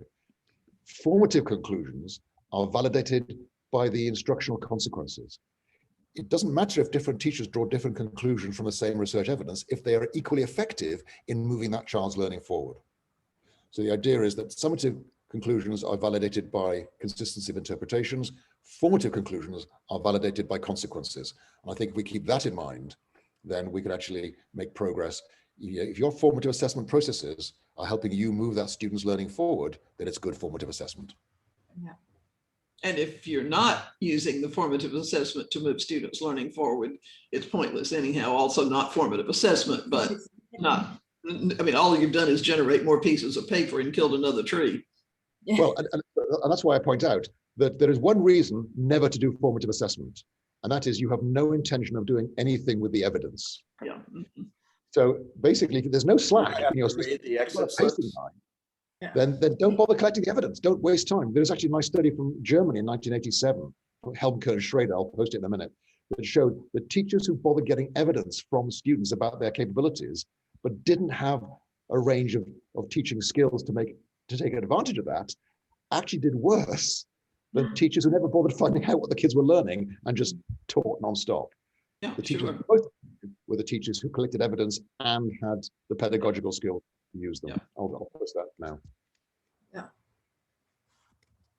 Formative conclusions are validated by the instructional consequences. It doesn't matter if different teachers draw different conclusions from the same research evidence if they are equally effective in moving that child's learning forward. So the idea is that summative conclusions are validated by consistency of interpretations. Formative conclusions are validated by consequences. And I think if we keep that in mind, then we can actually make progress. If your formative assessment processes are helping you move that student's learning forward, then it's good formative assessment. Yeah. And if you're not using the formative assessment to move students' learning forward, it's pointless anyhow. Also not formative assessment, but not, I mean, all you've done is generate more pieces of paper and killed another tree. Yeah. Well, and that's why I point out that there is one reason never to do formative assessment, and that is you have no intention of doing anything with the evidence. Yeah. So basically, if there's no slack in your Read the exit pacing slips. line, Yeah. then don't bother collecting the evidence. Don't waste time. There's actually a nice study from Germany in 1987, from Helmke and Schrader, I'll post it in a minute, that showed that teachers who bothered getting evidence from students about their capabilities, but didn't have a range of teaching skills to take advantage of that, actually did worse than teachers who never bothered finding out what the kids were learning and just taught nonstop. Yeah, The teachers sure. both were the teachers who collected evidence and had the pedagogical skill to use them. Yeah. I'll post that now.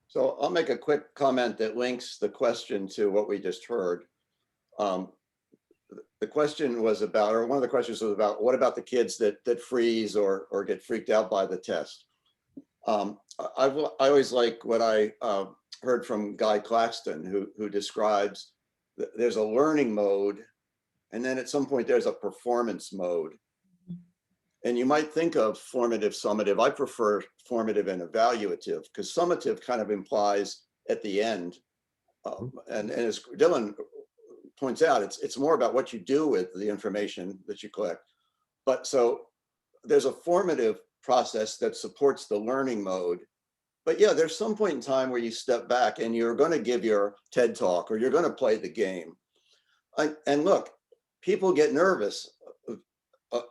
So I'll make a quick comment that links the question to what we just heard. the question was about, or one of the questions was about, what about the kids that freeze or get freaked out by the test? I always like what I heard from Guy Claxton, who describes that there's a learning mode, and then at some point there's a performance mode. And you might think of formative, summative. I prefer formative and evaluative, because summative kind of implies at the end. And as Dylan points out, it's more about what you do with the information that you collect. But so there's a formative process that supports the learning mode. But yeah, there's some point in time where you step back and you're going to give your TED talk, or you're going to play the game. And look, people get nervous.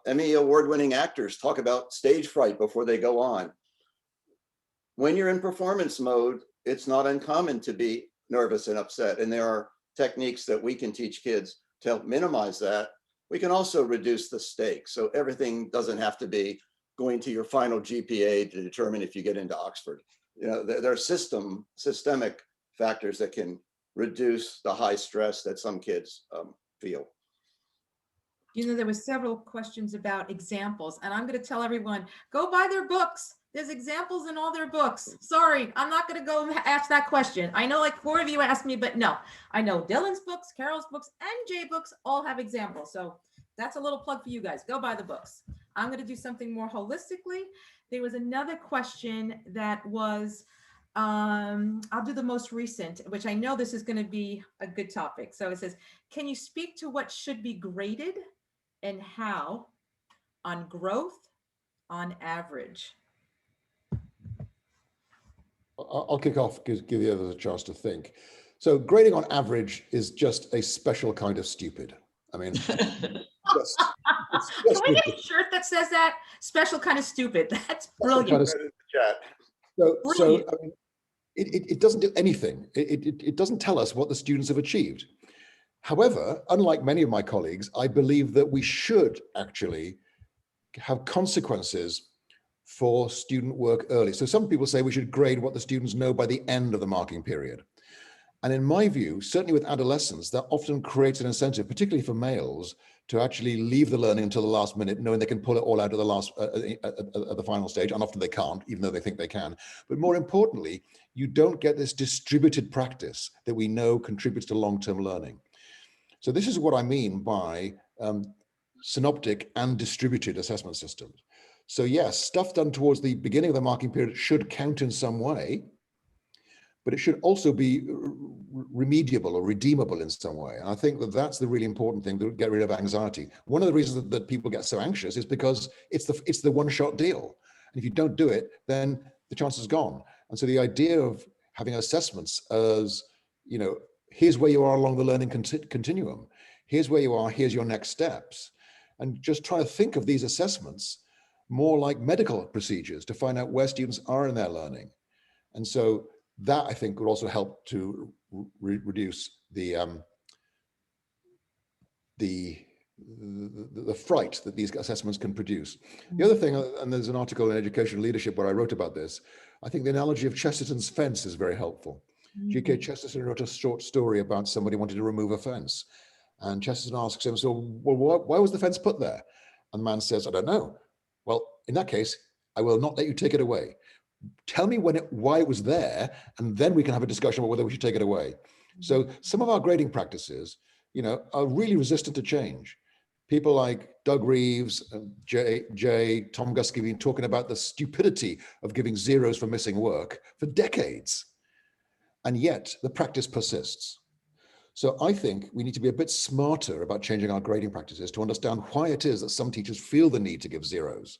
Emmy award-winning actors talk about stage fright before they go on. When you're in performance mode, it's not uncommon to be nervous and upset. And there are techniques that we can teach kids to help minimize that. We can also reduce the stakes. So everything doesn't have to be going to your final GPA to determine if you get into Oxford. You know, there are systemic factors that can reduce the high stress that some kids feel. You know, there were several questions about examples, and I'm going to tell everyone, go buy their books. There's examples in all their books. Sorry, I'm not going to go ask that question. I know like 4 of you asked me, but no, I know Dylan's books, Carol's books, and Jay books all have examples. So that's a little plug for you guys. Go buy the books. I'm going to do something more holistically. There was another question that was, I'll do the most recent, which I know this is going to be a good topic. So it says, can you speak to what should be graded and how on growth on average? I'll kick off, give the others a chance to think. So grading on average is just a special kind of stupid. I mean, Can we get a shirt that says that? Special kind of stupid. That's brilliant. Kind of, so Brilliant. I mean, it doesn't do anything. It doesn't tell us what the students have achieved. However, unlike many of my colleagues, I believe that we should actually have consequences for student work early. So some people say we should grade what the students know by the end of the marking period. And in my view, certainly with adolescents, that often creates an incentive, particularly for males, to actually leave the learning until the last minute, knowing they can pull it all out at the last, at the final stage, and often they can't, even though they think they can. But more importantly, you don't get this distributed practice that we know contributes to long-term learning. So this is what I mean by synoptic and distributed assessment systems. So yes, stuff done towards the beginning of the marking period should count in some way, but it should also be remediable or redeemable in some way. And I think that that's the really important thing to get rid of anxiety. One of the reasons that people get so anxious is because it's the one-shot deal. And if you don't do it, then the chance is gone. And so the idea of having assessments as, you know, here's where you are along the learning continuum. Here's where you are, here's your next steps. And just try to think of these assessments more like medical procedures to find out where students are in their learning. And so that, I think, would also help to reduce the fright that these assessments can produce. The other thing, and there's an article in Education Leadership where I wrote about this, I think the analogy of Chesterton's fence is very helpful. G.K. Chesterton wrote a short story about somebody wanting to remove a fence. And Chesterton asks him, so well, why was the fence put there? And the man says, I don't know. Well, in that case, I will not let you take it away. Tell me why it was there, and then we can have a discussion about whether we should take it away. So some of our grading practices, you know, are really resistant to change. People like Doug Reeves, Jay, Tom Guskey have been talking about the stupidity of giving zeros for missing work for decades. And yet the practice persists. So I think we need to be a bit smarter about changing our grading practices to understand why it is that some teachers feel the need to give zeros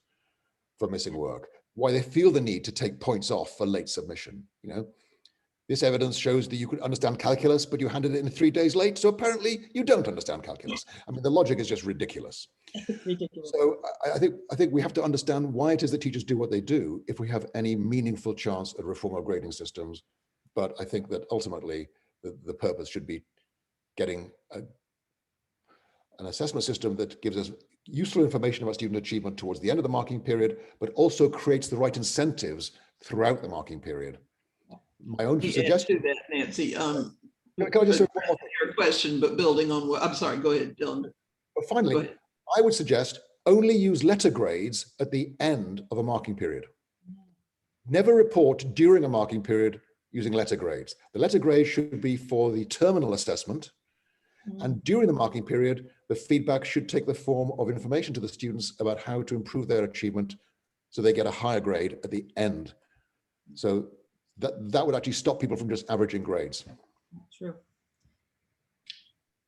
for missing work, why they feel the need to take points off for late submission. You know, this evidence shows that you could understand calculus, but you handed it in 3 days late. So apparently you don't understand calculus. I mean, the logic is just ridiculous. Ridiculous. So I think we have to understand why it is that teachers do what they do if we have any meaningful chance at reform of grading systems. But I think that ultimately the purpose should be getting an assessment system that gives us useful information about student achievement towards the end of the marking period, but also creates the right incentives throughout the marking period. My own suggestion. To that, Nancy. Can I just say one more thing? Your question, but building on what I'm sorry. Go ahead, Dylan. But Go finally, ahead. I would suggest only use letter grades at the end of a marking period. Never report during a marking period using letter grades. The letter grade should be for the terminal assessment. And during the marking period, the feedback should take the form of information to the students about how to improve their achievement so they get a higher grade at the end. So that would actually stop people from just averaging grades. True.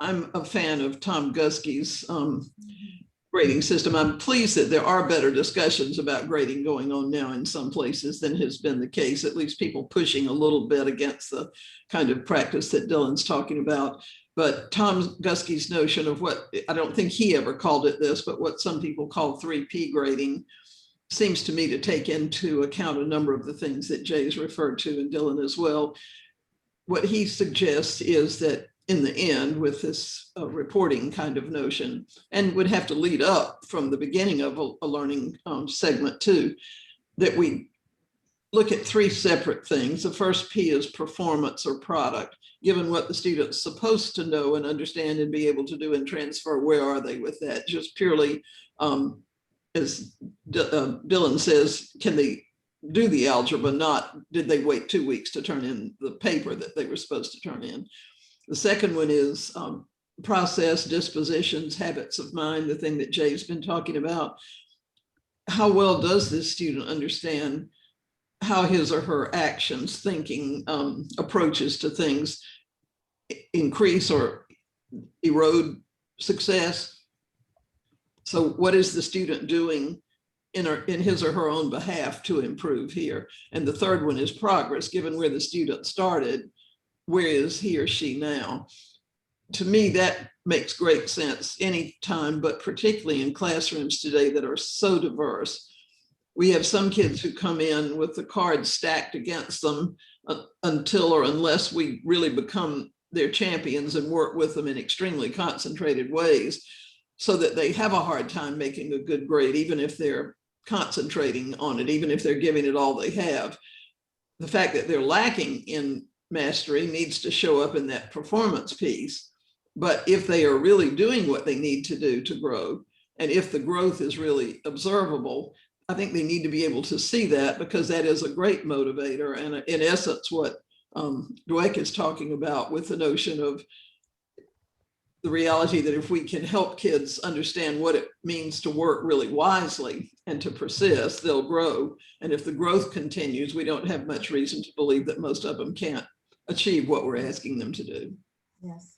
I'm a fan of Tom Guskey's grading system. I'm pleased that there are better discussions about grading going on now in some places than has been the case, at least people pushing a little bit against the kind of practice that Dylan's talking about. But Tom Guskey's notion of what, I don't think he ever called it this, but what some people call 3P grading seems to me to take into account a number of the things that Jay's referred to and Dylan as well. What he suggests is that in the end, with this reporting kind of notion, and would have to lead up from the beginning of a learning segment too, that we look at three separate things. The first P is performance or product. Given what the student's supposed to know and understand and be able to do and transfer, where are they with that? Just purely, as Dylan says, can they do the algebra? Not did they wait 2 weeks to turn in the paper that they were supposed to turn in? The second one is process, dispositions, habits of mind, the thing that Jay's been talking about. How well does this student understand how his or her actions, thinking, approaches to things increase or erode success? So what is the student doing in his or her own behalf to improve here? And the third one is progress, given where the student started, where is he or she now? To me, that makes great sense anytime, but particularly in classrooms today that are so diverse. We have some kids who come in with the cards stacked against them until or unless we really become their champions and work with them in extremely concentrated ways so that they have a hard time making a good grade, even if they're concentrating on it, even if they're giving it all they have. The fact that they're lacking in mastery needs to show up in that performance piece. But if they are really doing what they need to do to grow, and if the growth is really observable, I think they need to be able to see that, because that is a great motivator. And in essence, what Dweck is talking about with the notion of the reality that if we can help kids understand what it means to work really wisely and to persist, they'll grow. And if the growth continues, we don't have much reason to believe that most of them can't achieve what we're asking them to do. Yes.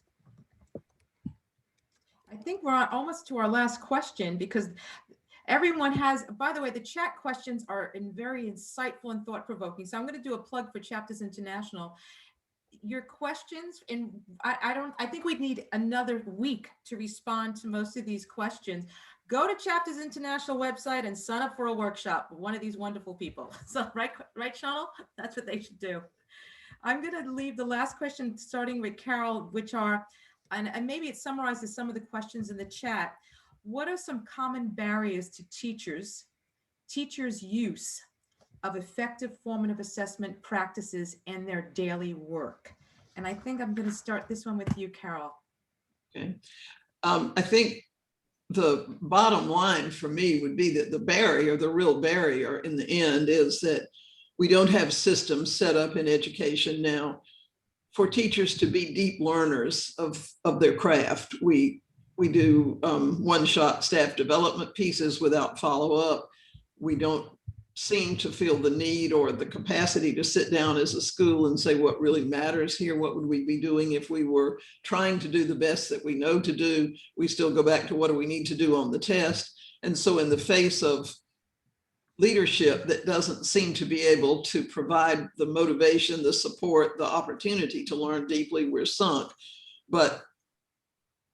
I think we're almost to our last question, because everyone has, by the way, the chat questions are very insightful and thought-provoking. So I'm going to do a plug for Chapters International. Your questions, and I think we'd need another week to respond to most of these questions. Go to Chapters International website and sign up for a workshop with one of these wonderful people. So right, Chantal? That's what they should do. I'm going to leave the last question starting with Carol, which are, and maybe it summarizes some of the questions in the chat. What are some common barriers to teachers' use of effective formative assessment practices in their daily work? And I think I'm going to start this one with you, Carol. Okay. I think the bottom line for me would be that the real barrier in the end is that we don't have systems set up in education now for teachers to be deep learners of their craft. We do one-shot staff development pieces without follow-up. We don't seem to feel the need or the capacity to sit down as a school and say what really matters here. What would we be doing if we were trying to do the best that we know to do? We still go back to what do we need to do on the test. And so in the face of leadership that doesn't seem to be able to provide the motivation, the support, the opportunity to learn deeply, we're sunk. But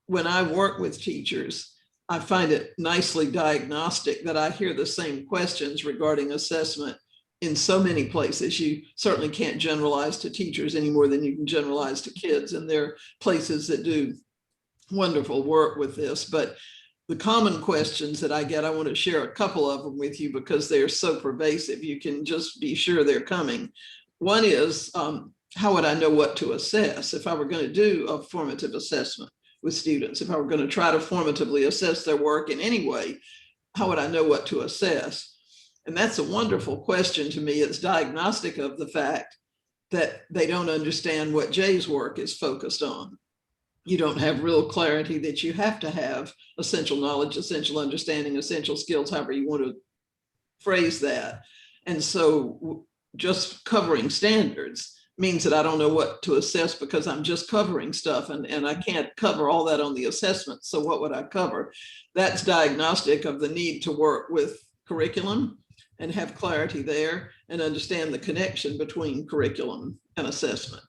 when I work with teachers, I find it nicely diagnostic that I hear the same questions regarding assessment in so many places. You certainly can't generalize to teachers any more than you can generalize to kids. And there are places that do wonderful work with this. But the common questions that I get, I want to share a couple of them with you because they're so pervasive. You can just be sure they're coming. One is, how would I know what to assess if I were going to do a formative assessment? with students. If I were going to try to formatively assess their work in any way, how would I know what to assess? And that's a wonderful question to me. It's diagnostic of the fact that they don't understand what Jay's work is focused on. You don't have real clarity that you have to have essential knowledge, essential understanding, essential skills, however you want to phrase that. And so just covering standards means that I don't know what to assess because I'm just covering stuff and I can't cover all that on the assessment. So what would I cover? That's diagnostic of the need to work with curriculum and have clarity there and understand the connection between curriculum and assessment.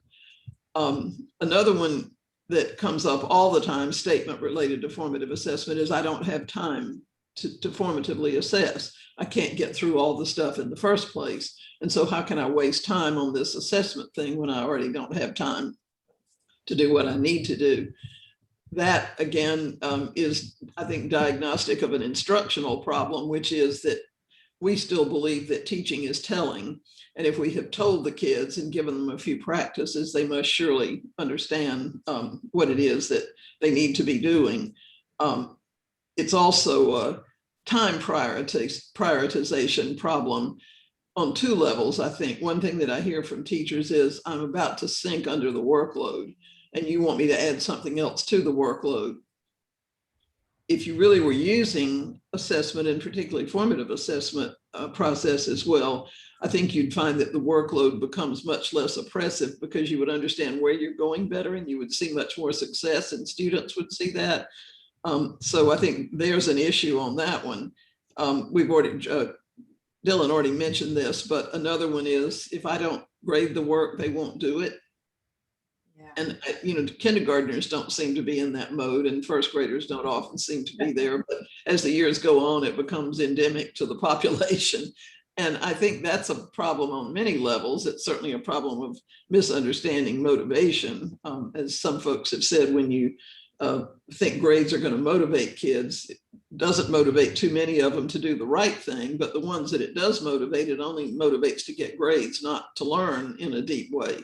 Another one that comes up all the time, statement related to formative assessment, is I don't have time to formatively assess. I can't get through all the stuff in the first place. And so how can I waste time on this assessment thing when I already don't have time to do what I need to do? That again is, I think, diagnostic of an instructional problem, which is that we still believe that teaching is telling. And if we have told the kids and given them a few practices, they must surely understand what it is that they need to be doing. It's also a time prioritization problem on two levels, I think. One thing that I hear from teachers is, I'm about to sink under the workload and you want me to add something else to the workload. If you really were using assessment, and particularly formative assessment process as well, I think you'd find that the workload becomes much less oppressive because you would understand where you're going better and you would see much more success and students would see that. So I think there's an issue on that one. We've already, Dylan already mentioned this, but another one is if I don't grade the work, they won't do it. Yeah. And, you know, kindergartners don't seem to be in that mode and first graders don't often seem to be there. But as the years go on, it becomes endemic to the population. And I think that's a problem on many levels. It's certainly a problem of misunderstanding motivation. As some folks have said, when you think grades are going to motivate kids, it doesn't motivate too many of them to do the right thing, but the ones that it does motivate, it only motivates to get grades, not to learn in a deep way.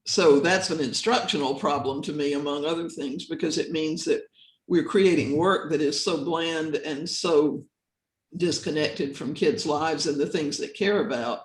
So that's an instructional problem to me, among other things, because it means that we're creating work that is so bland and so disconnected from kids' lives and the things they care about,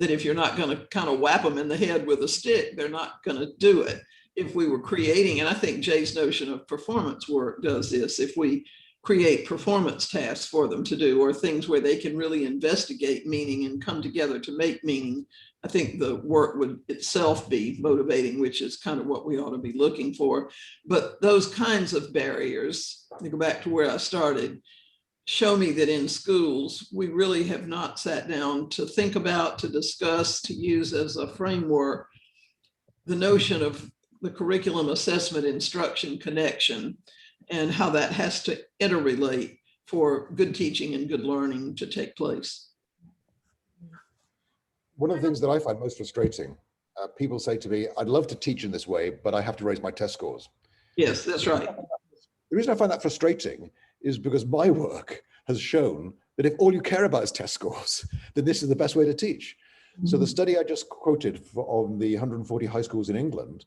that if you're not going to kind of whap them in the head with a stick, they're not going to do it. If we were creating, and I think Jay's notion of performance work does this, if we create performance tasks for them to do, or things where they can really investigate meaning and come together to make meaning, I think the work would itself be motivating, which is kind of what we ought to be looking for. But those kinds of barriers, to go back to where I started, show me that in schools, we really have not sat down to think about, to discuss, to use as a framework, the notion of the curriculum assessment instruction connection and how that has to interrelate for good teaching and good learning to take place. One of the things that I find most frustrating, people say to me, I'd love to teach in this way, but I have to raise my test scores. Yes, that's right. The reason I find that frustrating is because my work has shown that if all you care about is test scores, then this is the best way to teach. So the study I just quoted on the 140 high schools in England,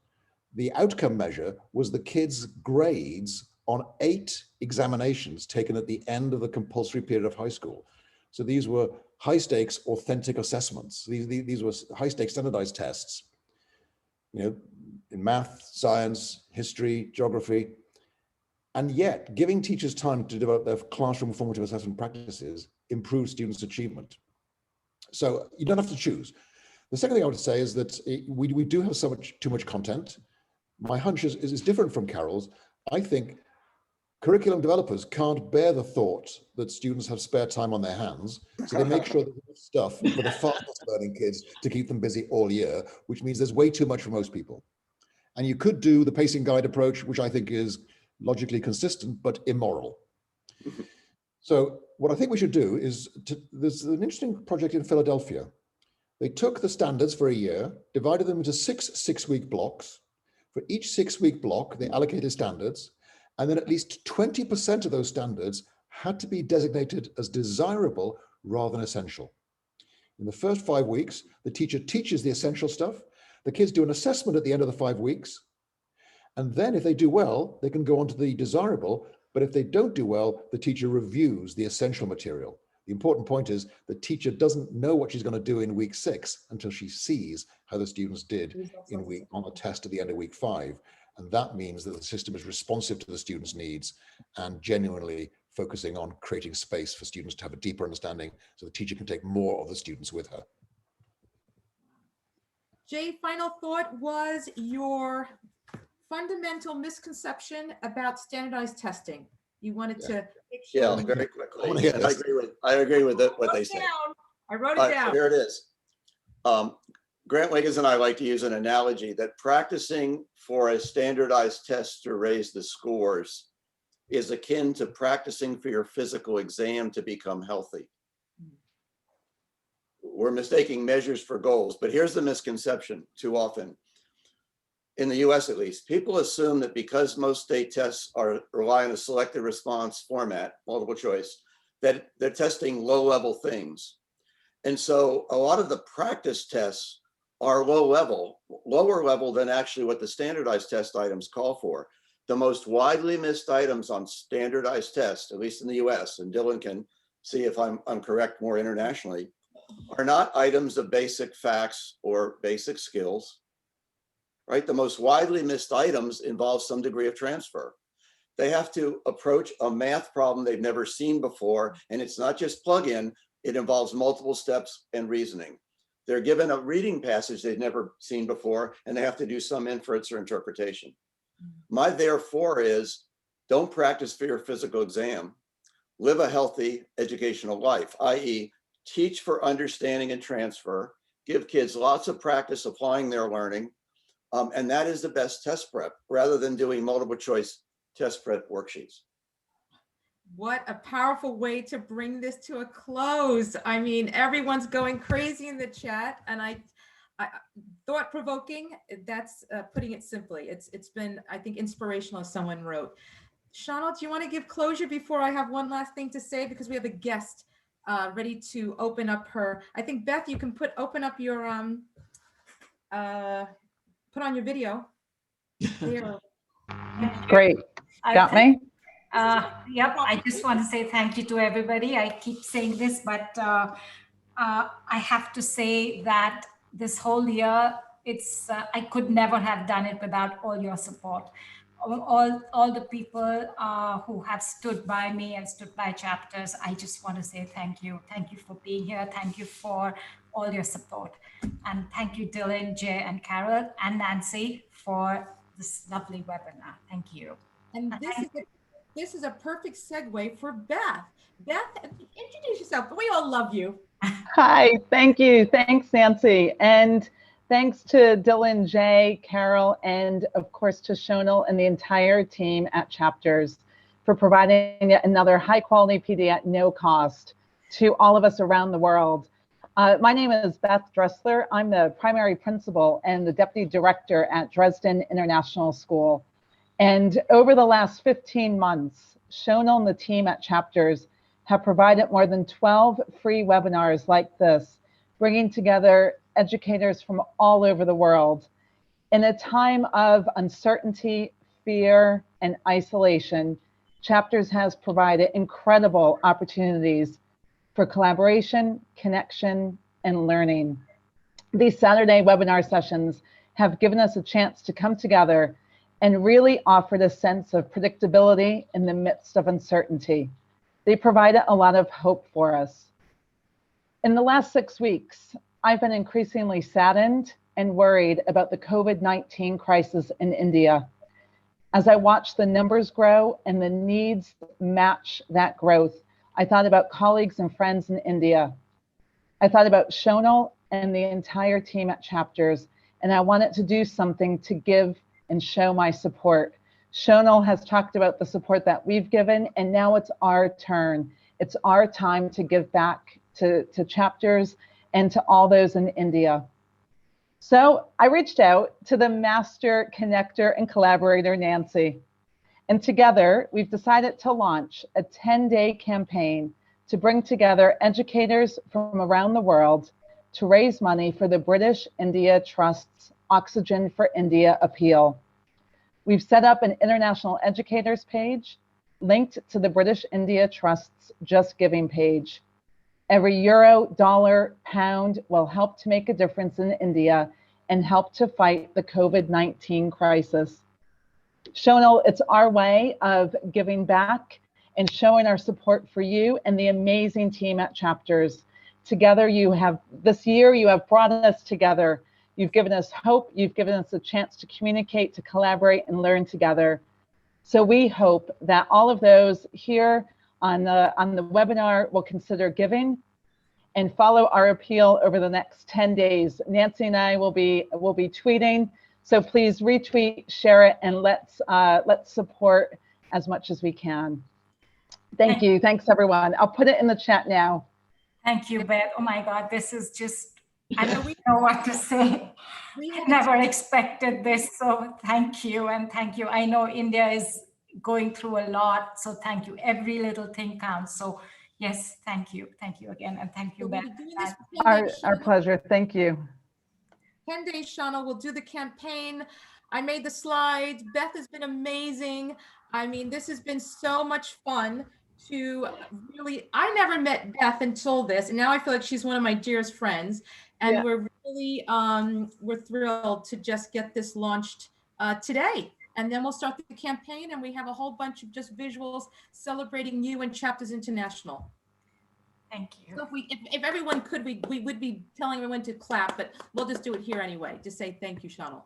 the outcome measure was the kids' grades on 8 examinations taken at the end of the compulsory period of high school. So these were high stakes, authentic assessments. These were high stakes standardized tests, you know, in math, science, history, geography. And yet giving teachers time to develop their classroom formative assessment practices improves students' achievement. So you don't have to choose. The second thing I would say is that we do have too much content. My hunch is different from Carol's. I think curriculum developers can't bear the thought that students have spare time on their hands, so they make sure there's stuff for the fastest learning kids to keep them busy all year, which means there's way too much for most people. And you could do the pacing guide approach, which I think is logically consistent, but immoral. So what I think we should do is, there's an interesting project in Philadelphia. They took the standards for a year, divided them into 6 6-week blocks. For each 6-week block, they allocated standards, and then at least 20% of those standards had to be designated as desirable rather than essential. In the first 5 weeks, the teacher teaches the essential stuff. The kids do an assessment at the end of the 5 weeks. And then if they do well, they can go on to the desirable. But if they don't do well, the teacher reviews the essential material. The important point is the teacher doesn't know what she's going to do in week 6 until she sees how the students did on a test at the end of week 5. And that means that the system is responsive to the students' needs and genuinely focusing on creating space for students to have a deeper understanding so the teacher can take more of the students with her. Jay, final thought was your fundamental misconception about standardized testing. You wanted to make sure. Yeah, very quickly. I agree with what they said. I wrote it down. Here it is. Grant Wiggins and I like to use an analogy that practicing for a standardized test to raise the scores is akin to practicing for your physical exam to become healthy. We're mistaking measures for goals, but here's the misconception too often. In the US at least, people assume that because most state tests rely on a selective response format, multiple choice, that they're testing low-level things. And so a lot of the practice tests are lower level than actually what the standardized test items call for. The most widely missed items on standardized tests, at least in the US, and Dylan can see if I'm correct more internationally, are not items of basic facts or basic skills, right? The most widely missed items involve some degree of transfer. They have to approach a math problem they've never seen before, and it's not just plug in, it involves multiple steps and reasoning. They're given a reading passage they've never seen before, and they have to do some inference or interpretation. My therefore is, don't practice for your physical exam. Live a healthy educational life, i.e. teach for understanding and transfer, give kids lots of practice applying their learning, and that is the best test prep, rather than doing multiple choice test prep worksheets. What a powerful way to bring this to a close. I mean, everyone's going crazy in the chat, and I thought-provoking. That's putting it simply. It's been, I think, inspirational, as someone wrote. Shawna, do you want to give closure before I have one last thing to say? Because we have a guest ready to open up her. I think, Beth, you can open up your put on your video. There. Great. Got me? Yep, I just want to say thank you to everybody. I keep saying this, but I have to say that this whole year, I could never have done it without all your support. All the people who have stood by me and stood by Chapters, I just want to say thank you. Thank you for being here. Thank you for all your support. And thank you, Dylan, Jay, and Carol, and Nancy for this lovely webinar. Thank you. And this is a perfect segue for Beth. Beth, introduce yourself. We all love you. Hi, thank you. Thanks, Nancy. And thanks to Dylan, Jay, Carol, and of course to Shonal and the entire team at Chapters for providing yet another high quality PD at no cost to all of us around the world. My name is Beth Dressler. I'm the primary principal and the deputy director at Dresden International School. And over the last 15 months, Shonal and the team at Chapters have provided more than 12 free webinars like this, bringing together educators from all over the world. In a time of uncertainty, fear, and isolation, Chapters has provided incredible opportunities for collaboration, connection, and learning. These Saturday webinar sessions have given us a chance to come together and really offered a sense of predictability in the midst of uncertainty. They provided a lot of hope for us. In the last 6 weeks, I've been increasingly saddened and worried about the COVID-19 crisis in India. As I watch the numbers grow and the needs match that growth, I thought about colleagues and friends in India. I thought about Shonal and the entire team at Chapters, and I wanted to do something to give and show my support. Shonal has talked about the support that we've given, and now it's our turn. It's our time to give back to Chapters and to all those in India. So I reached out to the master connector and collaborator, Nancy. And together, we've decided to launch a 10-day campaign to bring together educators from around the world to raise money for the British India Trust's Oxygen for India appeal. We've set up an international educators page linked to the British India Trust's Just Giving page. Every euro, dollar, pound will help to make a difference in India and help to fight the COVID-19 crisis. Shonal, it's our way of giving back and showing our support for you and the amazing team at Chapters. Together, this year, you have brought us together. You've given us hope. You've given us a chance to communicate, to collaborate, and learn together. So we hope that all of those here on the webinar will consider giving and follow our appeal over the next 10 days. Nancy and I will be tweeting. So please retweet, share it, and let's support as much as we can. Thank you. Thanks, everyone. I'll put it in the chat now. Thank you, Beth. Oh my God, this is just, I don't know what to say. I never expected this, so thank you and thank you. I know India is going through a lot, so thank you. Every little thing counts. So yes, thank you again, and thank you, Beth. Our pleasure. Thank you. 10 days, Shawna. We'll do the campaign. I made the slides. Beth has been amazing. I mean, this has been so much fun to really, I never met Beth until this, and now I feel like she's one of my dearest friends. And Yeah. we're really, we're thrilled to just get this launched today. And then we'll start the campaign, and we have a whole bunch of just visuals celebrating you and Chapters International. Thank you. So if everyone could, we would be telling everyone to clap, but we'll just do it here anyway. Just say thank you, Shawna.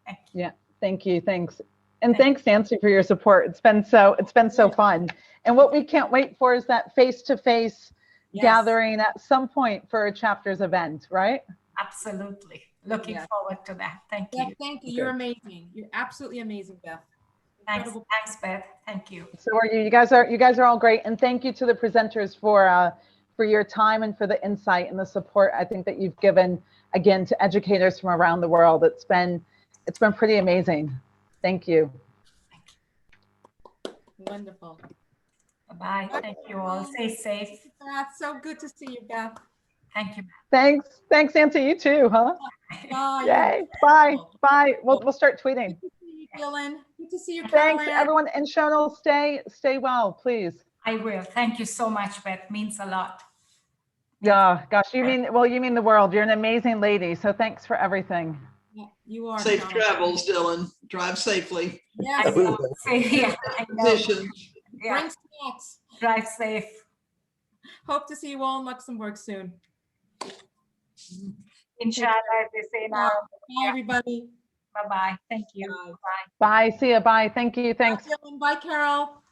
Thank you. Yeah, thank you, thanks. And thanks, Nancy, for your support. It's been so fun. And what we can't wait for is that face-to-face gathering at some point for a Chapters event, right? Absolutely. Looking Yeah. forward to that. Thank Yeah, you. thank you. You're amazing. You're absolutely amazing, Beth. Thanks, Incredible. thanks, Beth. Thank you. So are you. You guys are all great. And thank you to the presenters for your time and for the insight and the support I think that you've given, again, to educators from around the world. It's been pretty amazing. Thank you. Wonderful. Bye-bye. Thank you all. Stay safe. Beth, so good to see you, Beth. Thank you. Thanks, Nancy. You too, huh? Bye. Yay. Bye. We'll start tweeting. Good to see you, Dylan. Good to see you, Thanks, Caroline. everyone. And Shonal, stay well, please. I will. Thank you so much, Beth. Means a lot. Yeah, gosh, you mean the world. You're an amazing lady. So thanks for everything. Yeah, you are. Safe Shawna. travels, Dylan. Drive safely. Yes. I know. Yeah, I know. Position. Yeah. Bring snacks. Drive safe. Hope to see you all in Luxembourg soon. Inshallah, as they say now. Bye, everybody. Bye-bye. Thank you. Bye. Bye. Bye. See you. Bye. Thank you. Thanks. Bye, Dylan. Bye, Carol.